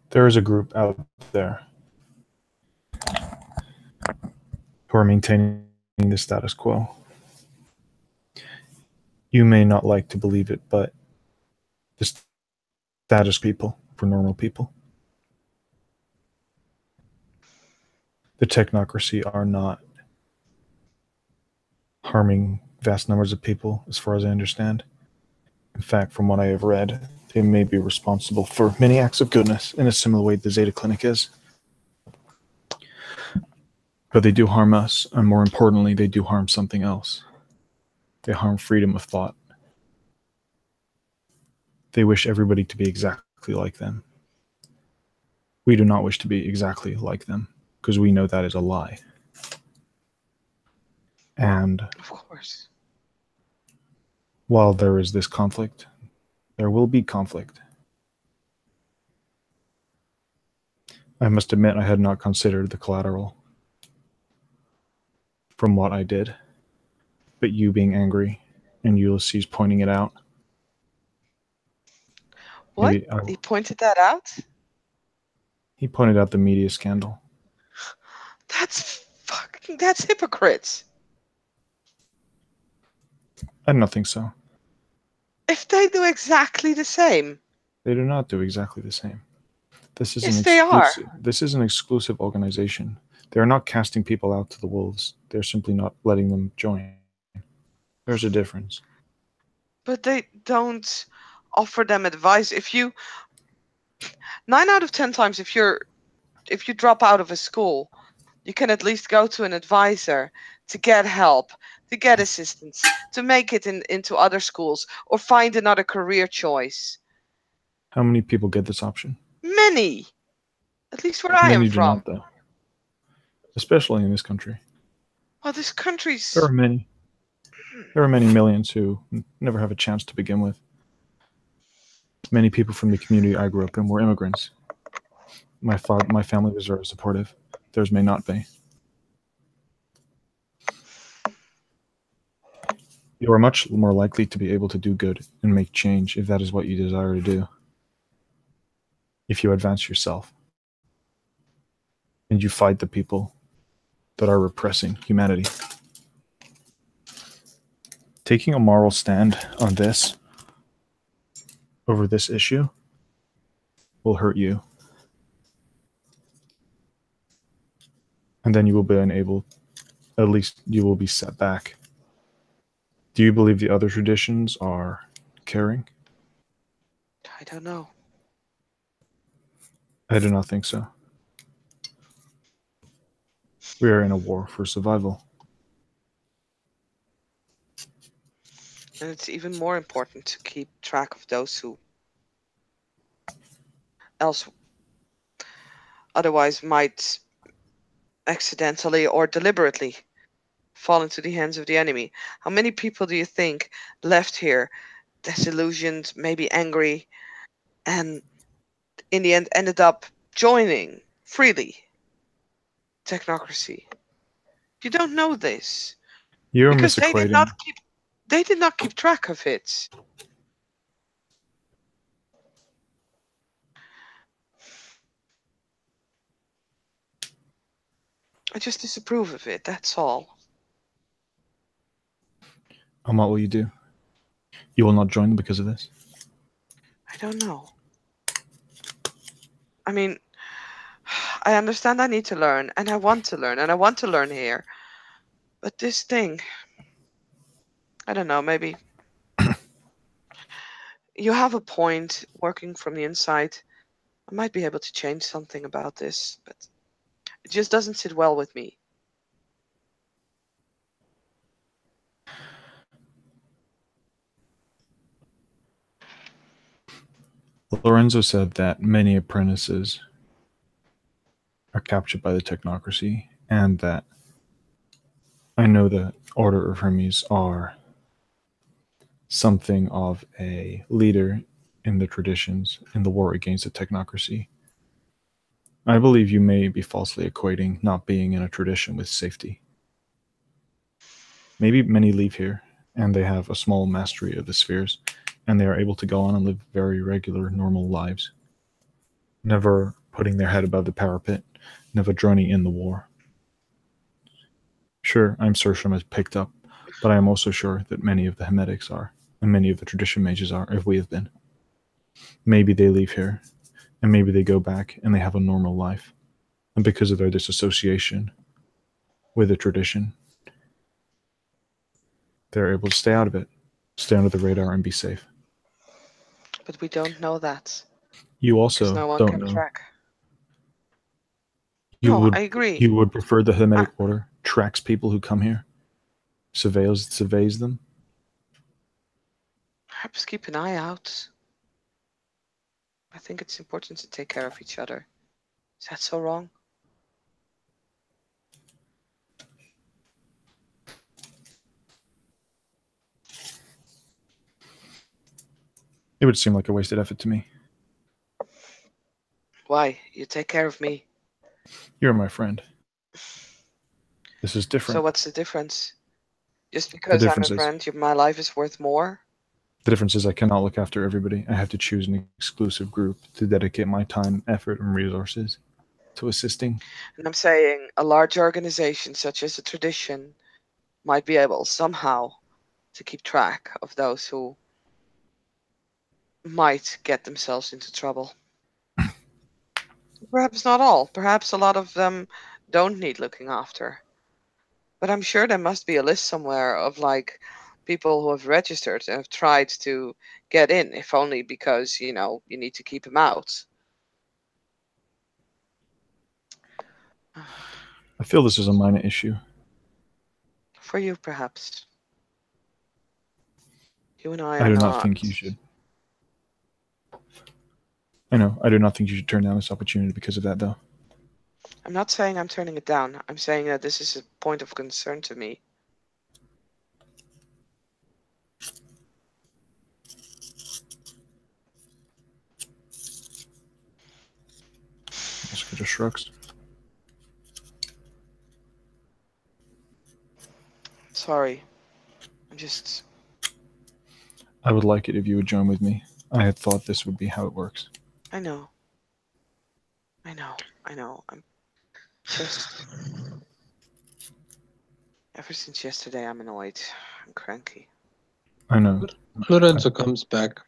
There is a group out there who are maintaining the status quo. You may not like to believe it, but the status people for normal people. The technocracy are not harming vast numbers of people, as far as I understand. In fact, from what I have read, they may be responsible for many acts of goodness in a similar way the Zeta Clinic is. But they do harm us, and more importantly, they do harm something else. They harm freedom of thought. They wish everybody to be exactly like them. We do not wish to be exactly like them, because we know that is a lie. And Of course. while there is this conflict, there will be conflict. I must admit I had not considered the collateral from what I did, but you being angry and Ulysses pointing it out. What? He pointed that out? He pointed out the media scandal. That's hypocrites. I don't think so. If they do exactly the same. They do not do exactly the same. This is Yes, they are. This is an exclusive organization. They are not casting people out to the wolves. They're simply not letting them join. There's a difference. But they don't offer them advice. 9 out of 10 times, if you drop out of a school, you can at least go to an advisor to get help, to get assistance, to make it into other schools, or find another career choice. How many people get this option? Many. At least where I am Many do from. not, though. Especially in this country. Well, this country's... There are many. There are many millions who never have a chance to begin with. Many people from the community I grew up in were immigrants. My family was very supportive. Theirs may not be. You are much more likely to be able to do good and make change if that is what you desire to do. If you advance yourself and you fight the people that are repressing humanity. Taking a moral stand on this, over this issue, will hurt you. And then you will be unable, at least you will be set back. Do you believe the other traditions are caring? I don't know. I do not think so. We are in a war for survival. And it's even more important to keep track of those who otherwise might accidentally or deliberately fall into the hands of the enemy. How many people do you think left here disillusioned, maybe angry, and in the end ended up joining freely technocracy? You don't know this You're because misequating. they did not keep track of it. I just disapprove of it, that's all. And what will you do? You will not join them because of this? I don't know. I mean, I understand I need to learn, and I want to learn, and I want to learn here. But this thing, I don't know, maybe you have a point working from the inside. I might be able to change something about this, but it just doesn't sit well with me. Lorenzo said that many apprentices are captured by the technocracy, and that I know the Order of Hermes are something of a leader in the traditions in the war against the technocracy. I believe you may be falsely equating not being in a tradition with safety. Maybe many leave here and they have a small mastery of the spheres, and they are able to go on and live very regular, normal lives, never putting their head above the parapet, never joining in the war. Sure, I'm Sersham has picked up, but I am also sure that many of the Hemetics are, and many of the tradition mages are, if we have been. Maybe they leave here, and maybe they go back and they have a normal life. And because of their disassociation with the tradition, they're able to stay out of it, stay under the radar, and be safe. But we don't know that. You Because also no one don't kept know. track. You No, would I agree. You would prefer the Hermetic Order tracks people who come here, surveys them. Perhaps keep an eye out. I think it's important to take care of each other. Is that so wrong? It would seem like a wasted effort to me. Why? You take care of me. You're my friend. This is different. So what's the difference? Just because I'm a friend, my life is worth more? The difference is I cannot look after everybody. I have to choose an exclusive group to dedicate my time, effort, and resources to assisting. And I'm saying a large organization such as a tradition might be able somehow to keep track of those who might get themselves into trouble. Perhaps not all. Perhaps a lot of them don't need looking after. But I'm sure there must be a list somewhere of like people who have registered and have tried to get in, if only because, you need to keep them out. I feel this is a minor issue. For you, perhaps. You and I I are do not. not think you should. I know. I do not think you should turn down this opportunity because of that, though. I'm not saying I'm turning it down. I'm saying that this is a point of concern to me. Oscar just shrugs. Sorry. I'm just... I would like it if you would join with me. I had thought this would be how it works. I know. I'm just... Ever since yesterday, I'm annoyed. I'm cranky. I know. Lorenzo comes back.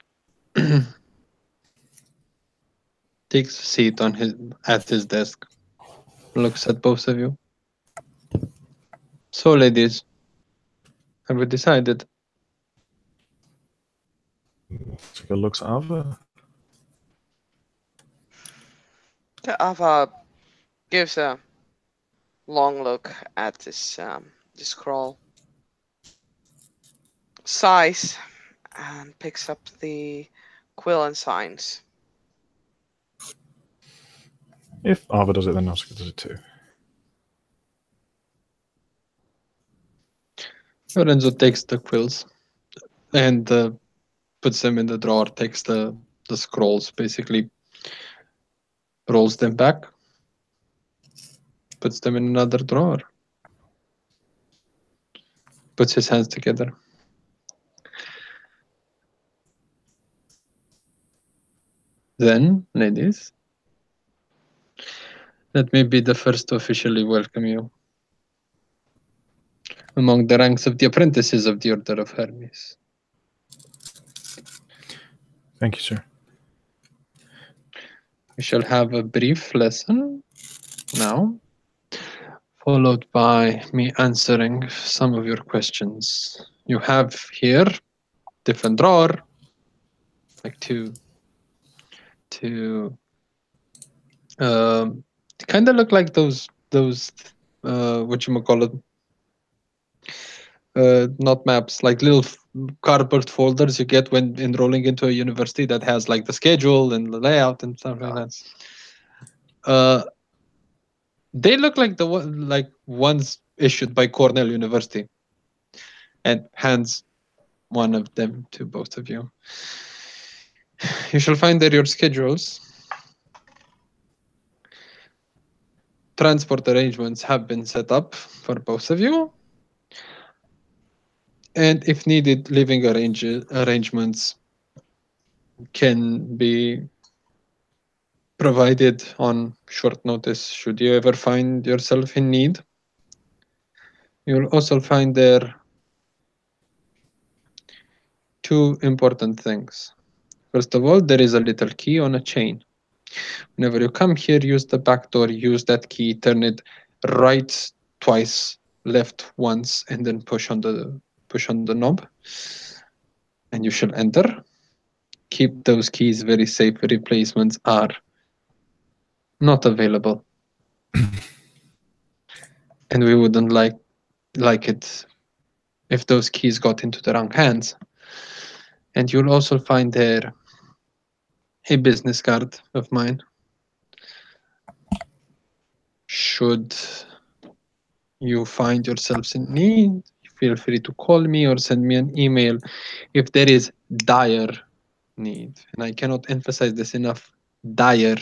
takes a seat at his desk, looks at both of you. So, ladies, have we decided? Take a look at Ava. Ava gives a long look at this scroll, sighs, and picks up the quill and signs. If Ava does it, then Nausicaa does it too. Lorenzo takes the quills and puts them in the drawer, takes the scrolls, basically rolls them back, puts them in another drawer, puts his hands together. Then, ladies, let me be the first to officially welcome you among the ranks of the apprentices of the Order of Hermes. Thank you, sir. We shall have a brief lesson now, followed by me answering some of your questions. You have here different drawer, like two kind of look like those whatchamacallit, not maps, like little cardboard folders you get when enrolling into a university that has like the schedule and the layout and stuff like that. They look like the ones issued by Cornell University, and hands one of them to both of you. You shall find there your schedules. Transport arrangements have been set up for both of you. And if needed, living arrangements can be provided on short notice should you ever find yourself in need. You'll also find there two important things. First of all, there is a little key on a chain. Whenever you come here, use the back door, use that key, turn it right twice, left once, and then push on the knob, and you shall enter. Keep those keys very safe. Replacements are not available. And we wouldn't like it if those keys got into the wrong hands. And you'll also find there a business card of mine. Should you find yourselves in need, feel free to call me or send me an email if there is dire need. And I cannot emphasize this enough, dire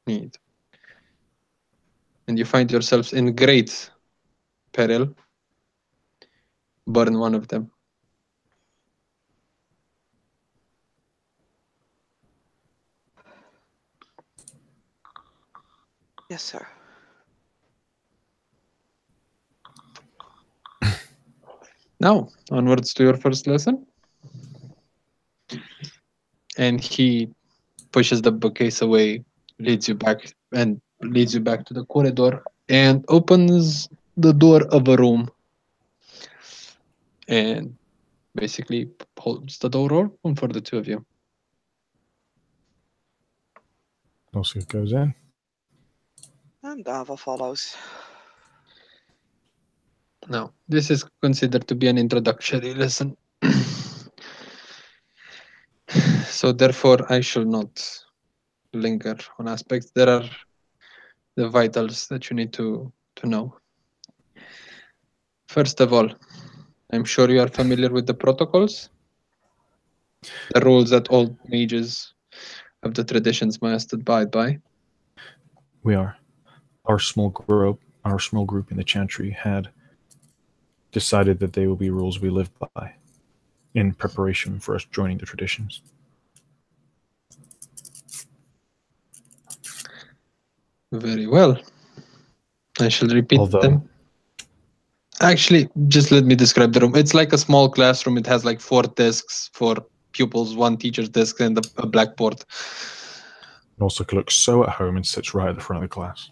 need. And you find yourselves in great peril, burn one of them. Yes, sir. Now, onwards to your first lesson. And he pushes the bookcase away, leads you back to the corridor, and opens the door of a room. And basically holds the door open for the two of you. Nausicaa goes in. And Ava follows. Now, this is considered to be an introductory lesson. So therefore, I shall not linger on aspects. There are the vitals that you need to know. First of all, I'm sure you are familiar with the protocols, the rules that all mages of the traditions must abide by. We are. Our small group in the Chantry had decided that they will be rules we live by in preparation for us joining the traditions. Very well. I shall repeat Although, them. Actually, just let me describe the room. It's like a small classroom. It has like 4 desks for pupils, 1 teacher's desk, and a blackboard. And also looks so at home and sits right at the front of the class.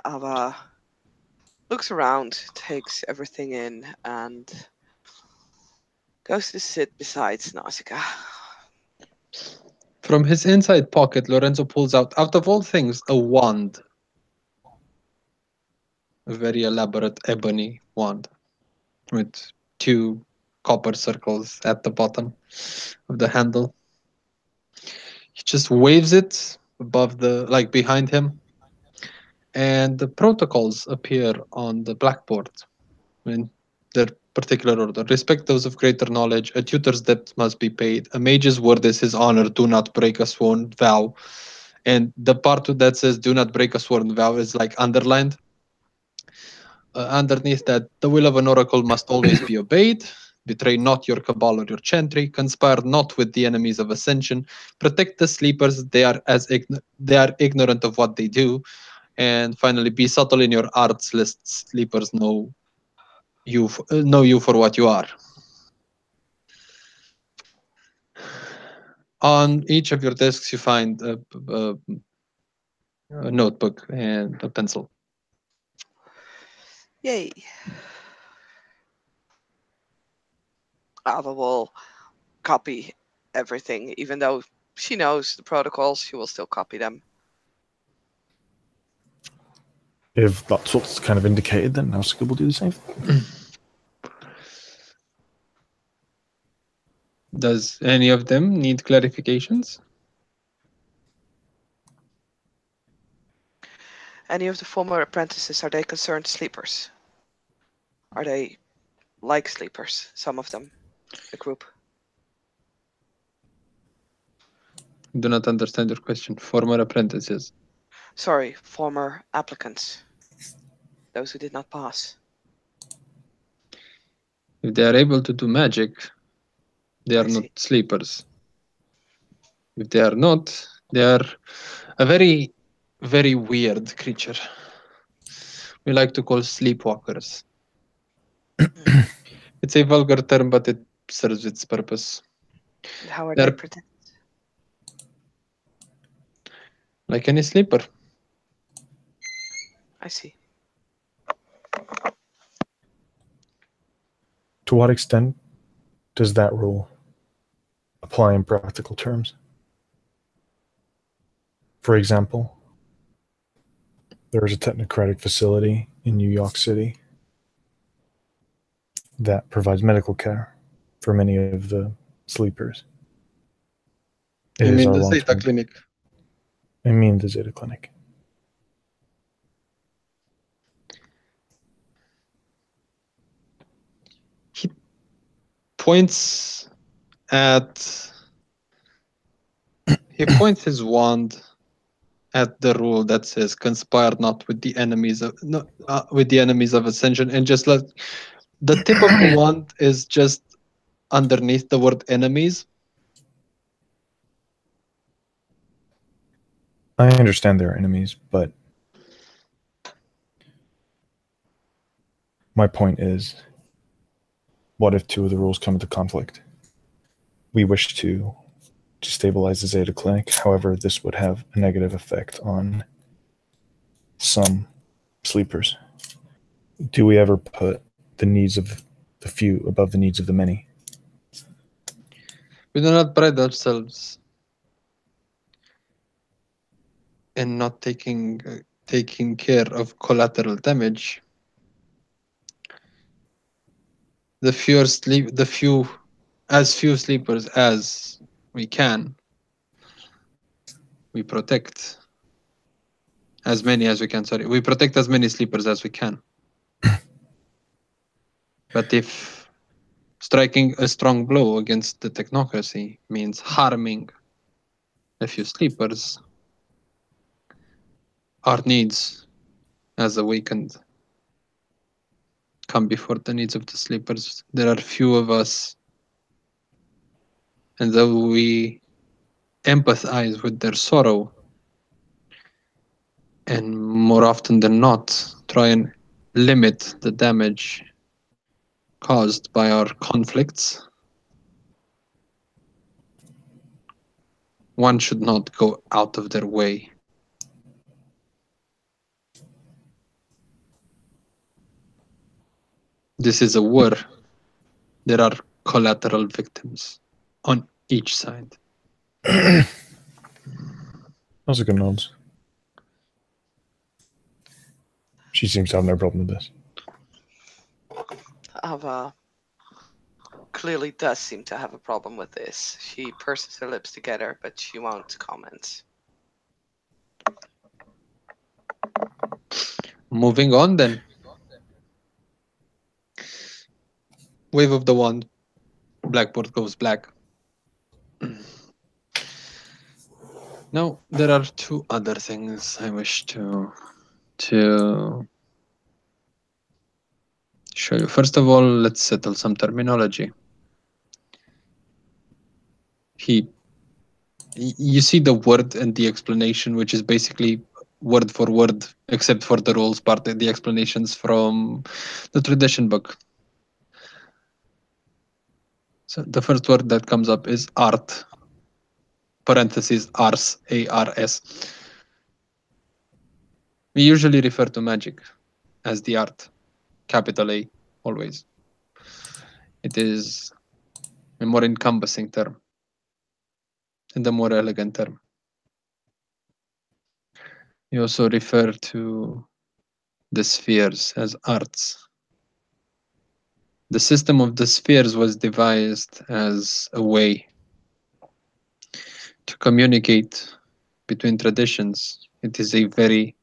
Ava looks around, takes everything in, and goes to sit beside Nausicaa. From his inside pocket, Lorenzo pulls out of all things, a wand. A very elaborate ebony wand with 2 copper circles at the bottom of the handle. He just waves it above behind him, and the protocols appear on the blackboard in their particular order. Respect those of greater knowledge. A tutor's debt must be paid. A mage's word is his honor. Do not break a sworn vow. And the part that says "do not break a sworn vow" is underlined. Underneath that, the will of an oracle must always be obeyed. Betray not your cabal or your chantry. Conspire not with the enemies of ascension. Protect the sleepers. They are ignorant of what they do. And finally, be subtle in your arts, lest sleepers know you for what you are. On each of your desks, you find a notebook and a pencil. Yay. Ava will copy everything, even though she knows the protocols, she will still copy them. If that's what's kind of indicated, then Nausicaa will do the same. Does any of them need clarifications? Any of the former apprentices, are they concerned sleepers? Are they like sleepers, some of them, the group? Do not understand your question. Former apprentices. Sorry, former applicants. Those who did not pass. If they are able to do magic, they are I not see. sleepers. If they are not, they are a very, very weird creature. We like to call sleepwalkers. It's a vulgar term, but it serves its purpose. And how are They're they protected? like any sleeper. I see. To what extent does that rule apply in practical terms? For example, there is a technocratic facility in New York City that provides medical care for many of the sleepers. You It is mean our the Zeta long-term. Clinic? I mean the Zeta Clinic. He points his wand at the rule that says "conspire not with the enemies of ascension," and just like the tip of the wand is just underneath the word "enemies." I understand there are enemies, but my point is, what if 2 of the rules come into conflict? We wish to destabilize the Zeta Clinic. However, this would have a negative effect on some sleepers. Do we ever put the needs of the few above the needs of the many? We do not pride ourselves in not taking care of collateral damage. As few sleepers as we can. We protect as many as we can. Sorry, we protect as many sleepers as we can. But if striking a strong blow against the technocracy means harming a few sleepers, our needs as awakened come before the needs of the sleepers. There are few of us, and though we empathize with their sorrow, and more often than not, try and limit the damage caused by our conflicts, one should not go out of their way. This is a war. There are collateral victims on each side. That's a good nod. She seems to have no problem with this. Ava clearly does seem to have a problem with this. She purses her lips together, but she won't comment. Moving on then. Wave of the wand. Blackboard goes black. Now, there are two other things I wish to show you. First of all, let's settle some terminology. You see the word and the explanation, which is basically word for word, except for the rules part, the explanations from the tradition book. So the first word that comes up is art, parentheses, ars, A-R-S. We usually refer to magic as the art, capital A, always. It is a more encompassing term and a more elegant term. You also refer to the spheres as arts. The system of the spheres was devised as a way to communicate between traditions. It is a very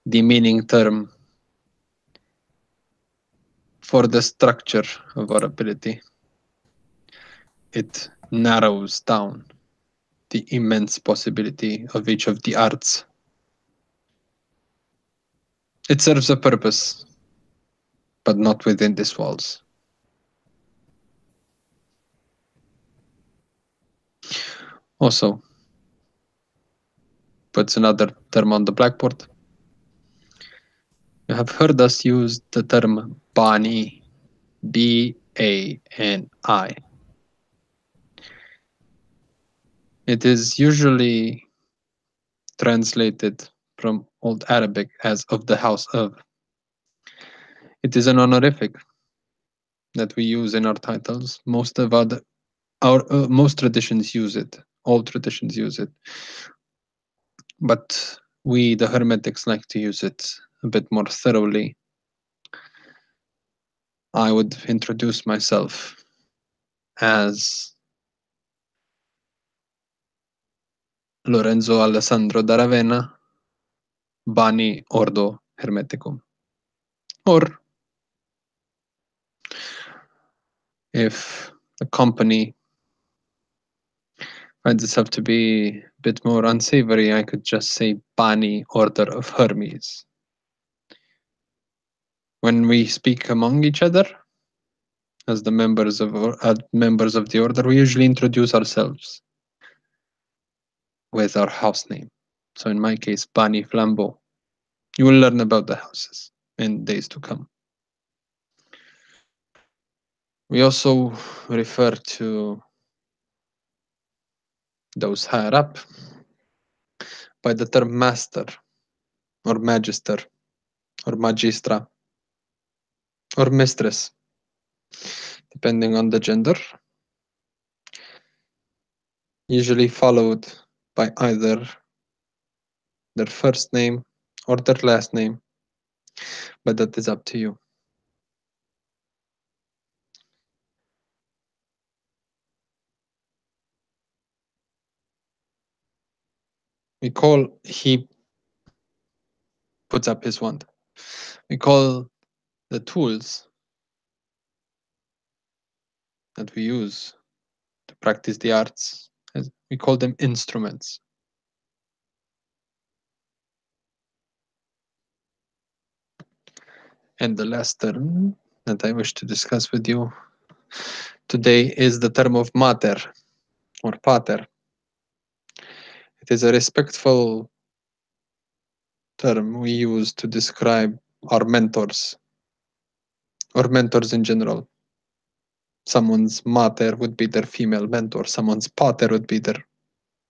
demeaning term for the structure of our ability. It narrows down the immense possibility of each of the arts. It serves a purpose, but not within these walls. Also, puts another term on the blackboard. You have heard us use the term Bani, B-A-N-I. It is usually translated from Old Arabic as of the house of. It is an honorific that we use in our titles. Most traditions use it. All traditions use it. But we, the Hermetics, like to use it a bit more thoroughly. I would introduce myself as Lorenzo Alessandro d'Aravena, Bani Ordo Hermeticum. Or if the company finds itself to be a bit more unsavory, I could just say Bani Order of Hermes. When we speak among each other, as the members of the order, we usually introduce ourselves with our house name. So in my case, Bani Flambeau. You will learn about the houses in days to come. We also refer to those higher up by the term master, or magister, or magistra, or mistress, depending on the gender, usually followed by either their first name or their last name, but that is up to you. He puts up his wand. We call the tools that we use to practice the arts, we call them instruments. And the last term that I wish to discuss with you today is the term of mater or pater. It is a respectful term we use to describe our mentors or mentors in general. Someone's mater would be their female mentor, someone's pater would be their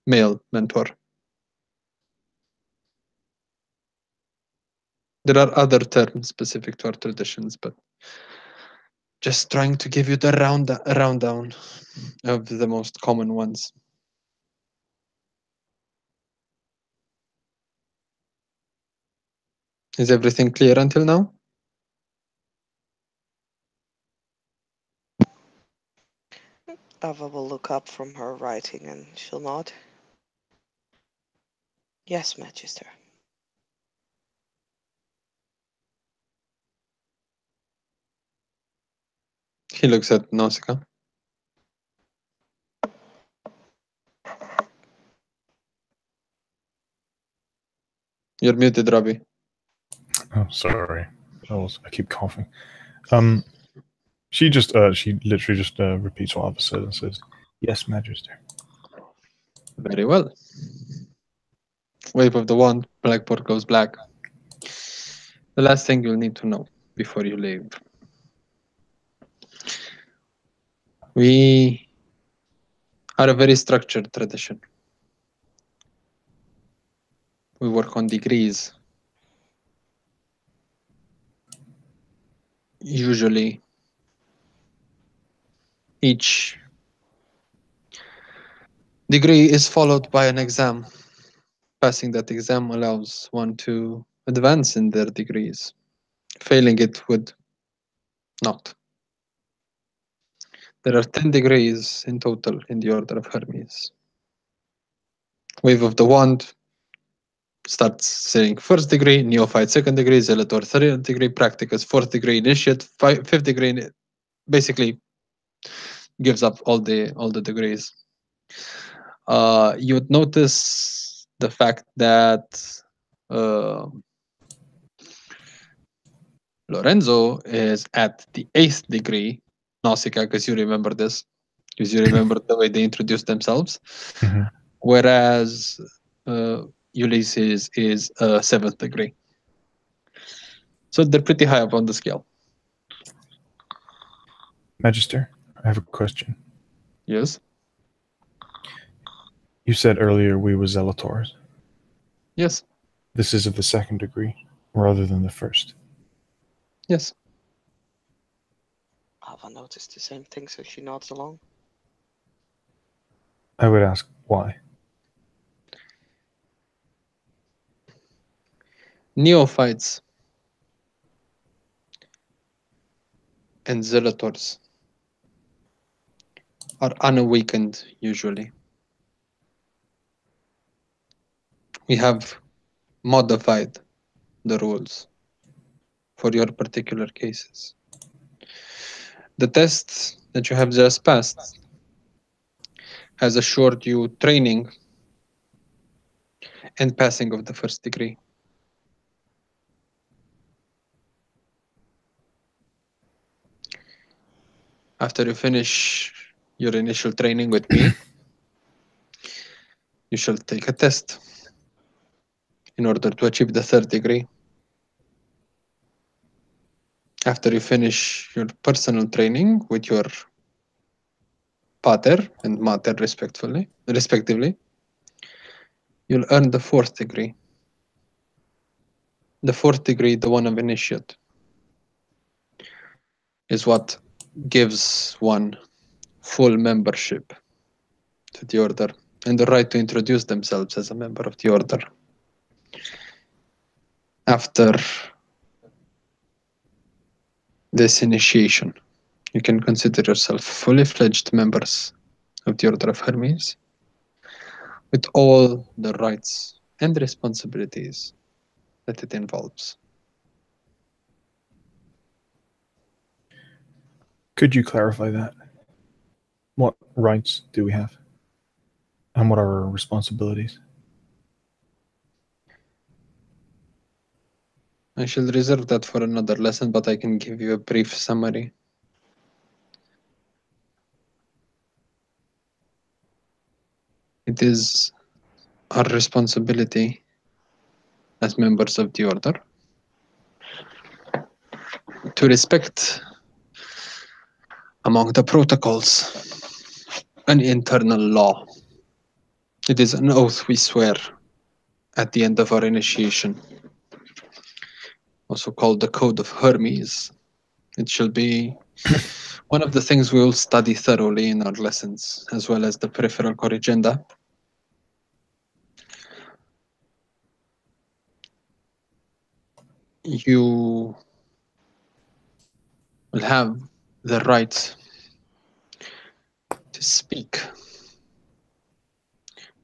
male mentor. There are other terms specific to our traditions, but just trying to give you the rundown of the most common ones. Is everything clear until now? Ava will look up from her writing and she'll nod. Yes, Magister. He looks at Nausicaa. You're muted, Robbie. Oh, sorry. I keep coughing. She literally just repeats what Ava said and says, "Yes, Magister." Very well. Wave of the wand, blackboard goes black. The last thing you'll need to know before you leave. We are a very structured tradition. We work on degrees. Usually, each degree is followed by an exam. Passing that exam allows one to advance in their degrees. Failing it would not. There are 10 degrees in total in the Order of Hermes. Wave of the Wand starts saying first degree, Neophyte second degree, Zelator third degree, Practicus fourth degree, Initiate fifth degree. Basically, gives up all the degrees. You would notice the fact that Lorenzo is at the 8th degree, Nausicaa, because you remember this, because you remember the way they introduced themselves. Mm-hmm. Whereas Ulysses is 7th degree. So they're pretty high up on the scale. Magister, I have a question. Yes? You said earlier we were Zealotors. Yes. This is of the second degree, rather than the first. Yes. Ava noticed the same thing, so she nods along. I would ask why. Neophytes and Zealotors are unawakened usually. We have modified the rules for your particular cases. The test that you have just passed has assured you training and passing of the first degree. After you finish your initial training with me, you shall take a test in order to achieve the third degree. After you finish your personal training with your pater and mater respectively, you'll earn the fourth degree. The fourth degree, the one of initiate, is what gives one full membership to the order and the right to introduce themselves as a member of the order. After this initiation, you can consider yourself fully fledged members of the Order of Hermes with all the rights and responsibilities that it involves. Could you clarify that? What rights do we have? And what are our responsibilities? I shall reserve that for another lesson, but I can give you a brief summary. It is our responsibility as members of the Order to respect among the protocols an internal law It is an oath we swear at the end of our initiation, also called the Code of Hermes. It shall be one of the things we will study thoroughly in our lessons, as well as the peripheral core agenda. You will have the right to speak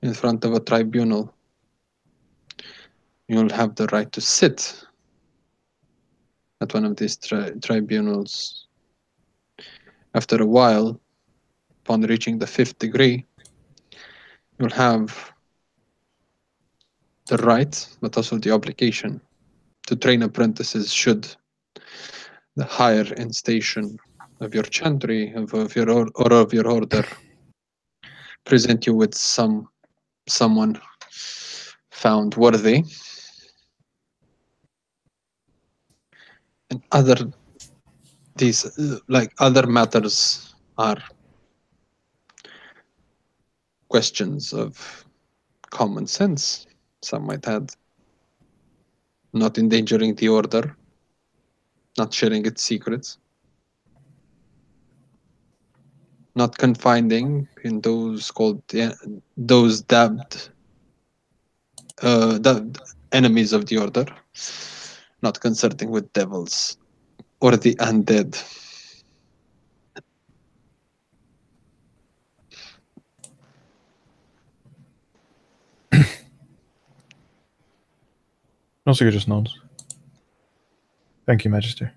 in front of a tribunal. You will have the right to sit at one of these tribunals. After a while, upon reaching the 5th degree, you'll have the right, but also the obligation, to train apprentices should the higher in station of your chantry, of your or of your order, present you with someone found worthy, and other matters are questions of common sense, some might add. Not endangering the order, not sharing its secrets, not confiding in those called those dubbed enemies of the order, not consulting with devils or the undead. Nausicaa just nods. Thank you, Magister.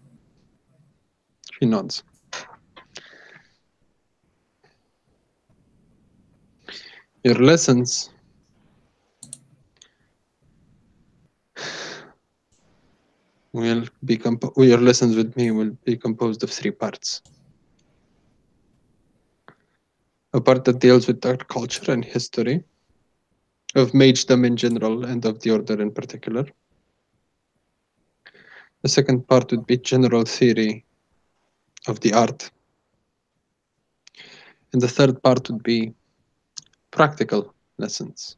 She nods. Your lessons your lessons with me will be composed of 3 parts. A part that deals with our culture and history, of magedom in general and of the order in particular. The second part would be general theory of the art. And the third part would be practical lessons.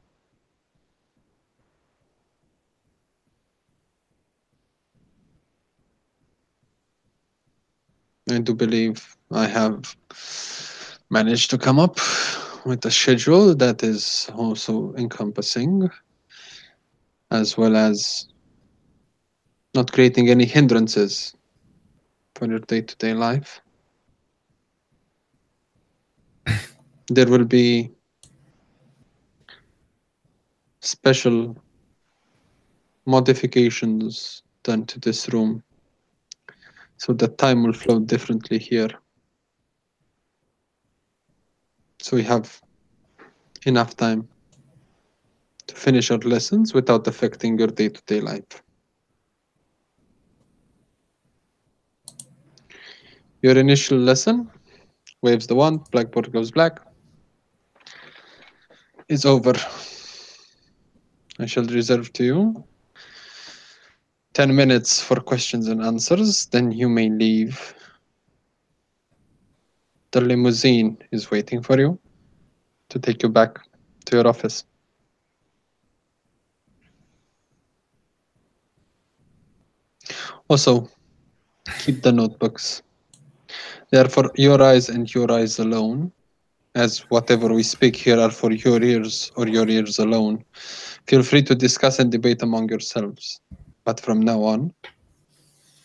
I do believe I have managed to come up with a schedule that is also encompassing, as well as not creating any hindrances for your day-to-day life. There will be special modifications done to this room so that time will flow differently here. So we have enough time to finish our lessons without affecting your day-to-day life. Your initial lesson, waves the wand, blackboard goes black, is over. I shall reserve to you 10 minutes for questions and answers, then you may leave. The limousine is waiting for you to take you back to your office. Also, keep the notebooks. They are for your eyes and your eyes alone, as whatever we speak here are for your ears or your ears alone. Feel free to discuss and debate among yourselves. But from now on,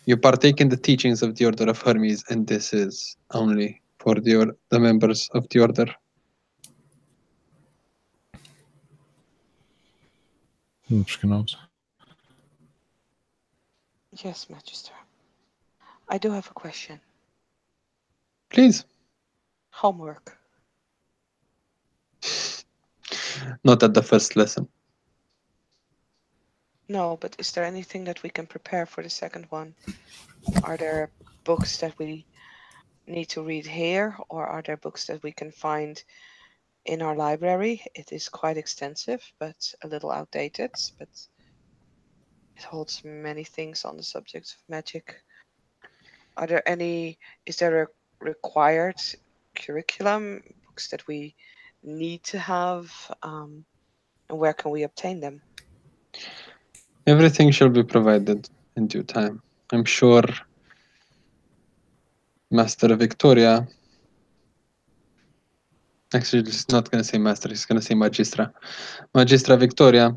you partake in the teachings of the Order of Hermes, and this is only for the members of the Order. Nausicaa nods. Yes, Magister. I do have a question. Please. Homework. Not at the first lesson. No, but is there anything that we can prepare for the second one? Are there books that we need to read here, or are there books that we can find in our library? It is quite extensive, but a little outdated, but it holds many things on the subject of magic. Is there a required curriculum, books that we need to have? And where can we obtain them? Everything shall be provided in due time. I'm sure Master Victoria. Actually, he's not going to say Master, he's going to say Magistra. Magistra Victoria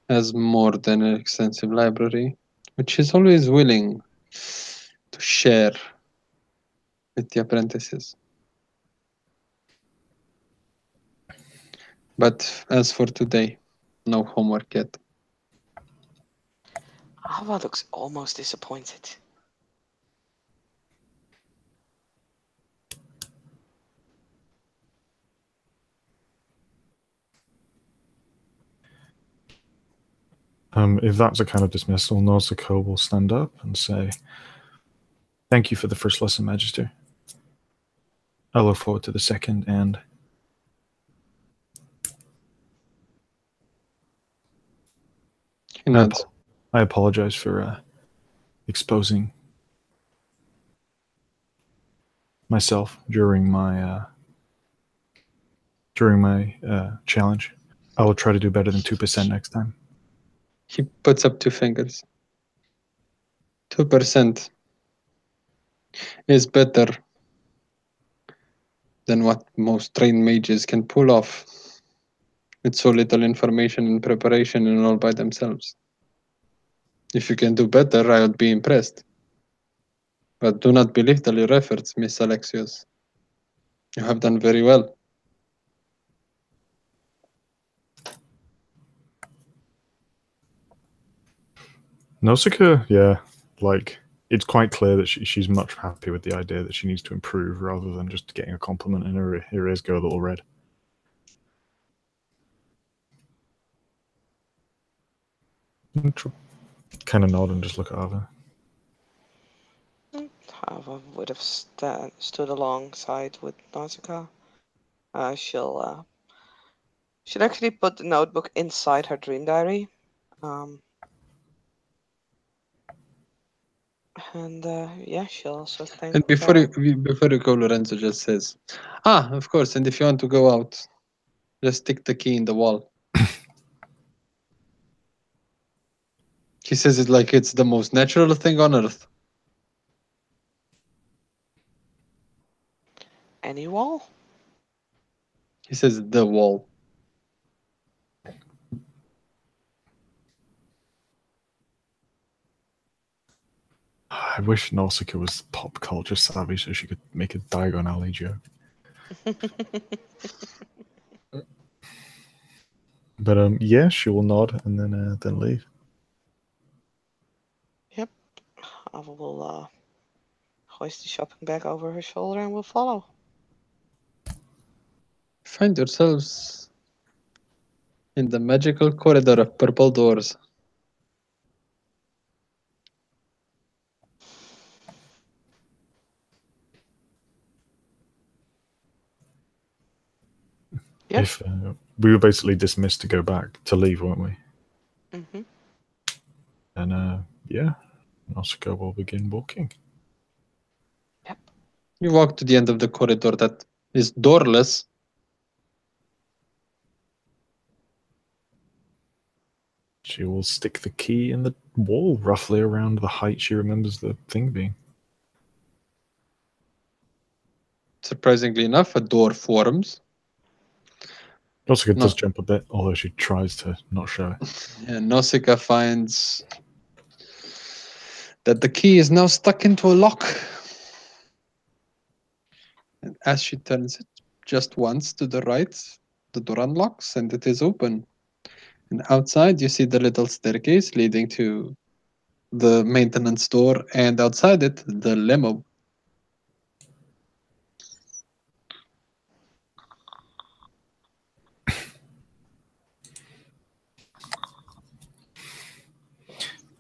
has more than an extensive library, which she's always willing to share with the apprentices. But as for today, no homework yet. Alva looks almost disappointed. If that's a kind of dismissal, Nausicaa will stand up and say, "Thank you for the first lesson, Magister. I look forward to the second, and He nods. I apologize for exposing myself during my challenge. I will try to do better than 2% next time." He puts up two fingers. 2% is better than what most trained mages can pull off with so little information and preparation and all by themselves. If you can do better, I would be impressed. But do not belittle your efforts, Miss Alexios. You have done very well. Nausicaa, yeah, like it's quite clear that she's much happy with the idea that she needs to improve rather than just getting a compliment in her ears go a little red. Kind of nod and just look at Ava. Alva would have stood alongside with Nausicaa. She'll actually put the notebook inside her dream diary. And yeah, she'll also thank. And before you go, Lorenzo just says, of course, and if you want to go out, just stick the key in the wall. He says it like it's the most natural thing on earth. Any wall? He says the wall. I wish Nausicaa was pop culture savvy so she could make a Diagon Alley joke. But yeah, she will nod and then leave. Yep. Alva will hoist the shopping bag over her shoulder and will follow. Find yourselves in the magical corridor of purple doors. Yep. If we were basically dismissed to go back to leave, weren't we? Mm-hmm. And yeah, Nausicaa will begin walking. Yep. You walk to the end of the corridor that is doorless. She will stick the key in the wall roughly around the height she remembers the thing being. Surprisingly enough, a door forms. Nausicaa does No. jump a bit, although she tries to not show it. And Nausicaa finds that the key is now stuck into a lock. And as she turns it just once to the right, the door unlocks and it is open. And outside, you see the little staircase leading to the maintenance door, and outside it, the limo.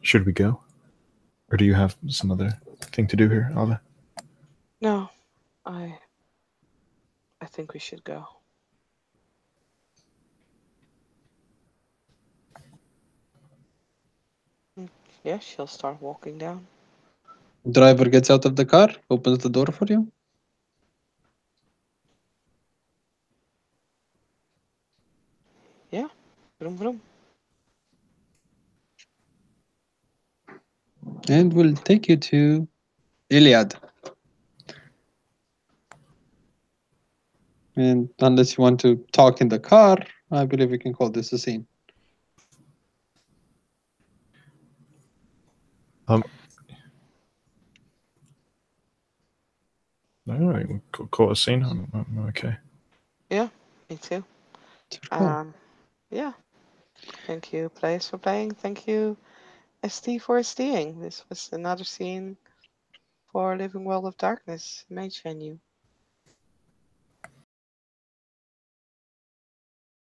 Should we go? Or do you have some other thing to do here, Ava? No, I think we should go. Yeah, she'll start walking down. Driver gets out of the car, opens the door for you. Yeah. Vroom, vroom. And we'll take you to Iliad. And unless you want to talk in the car, I believe we can call this a scene. All right, we caught a scene. I'm okay. Yeah, me too. Cool. Yeah. Thank you, players, for playing. Thank you, ST, for STing. This was another scene for Living World of Darkness Mage venue.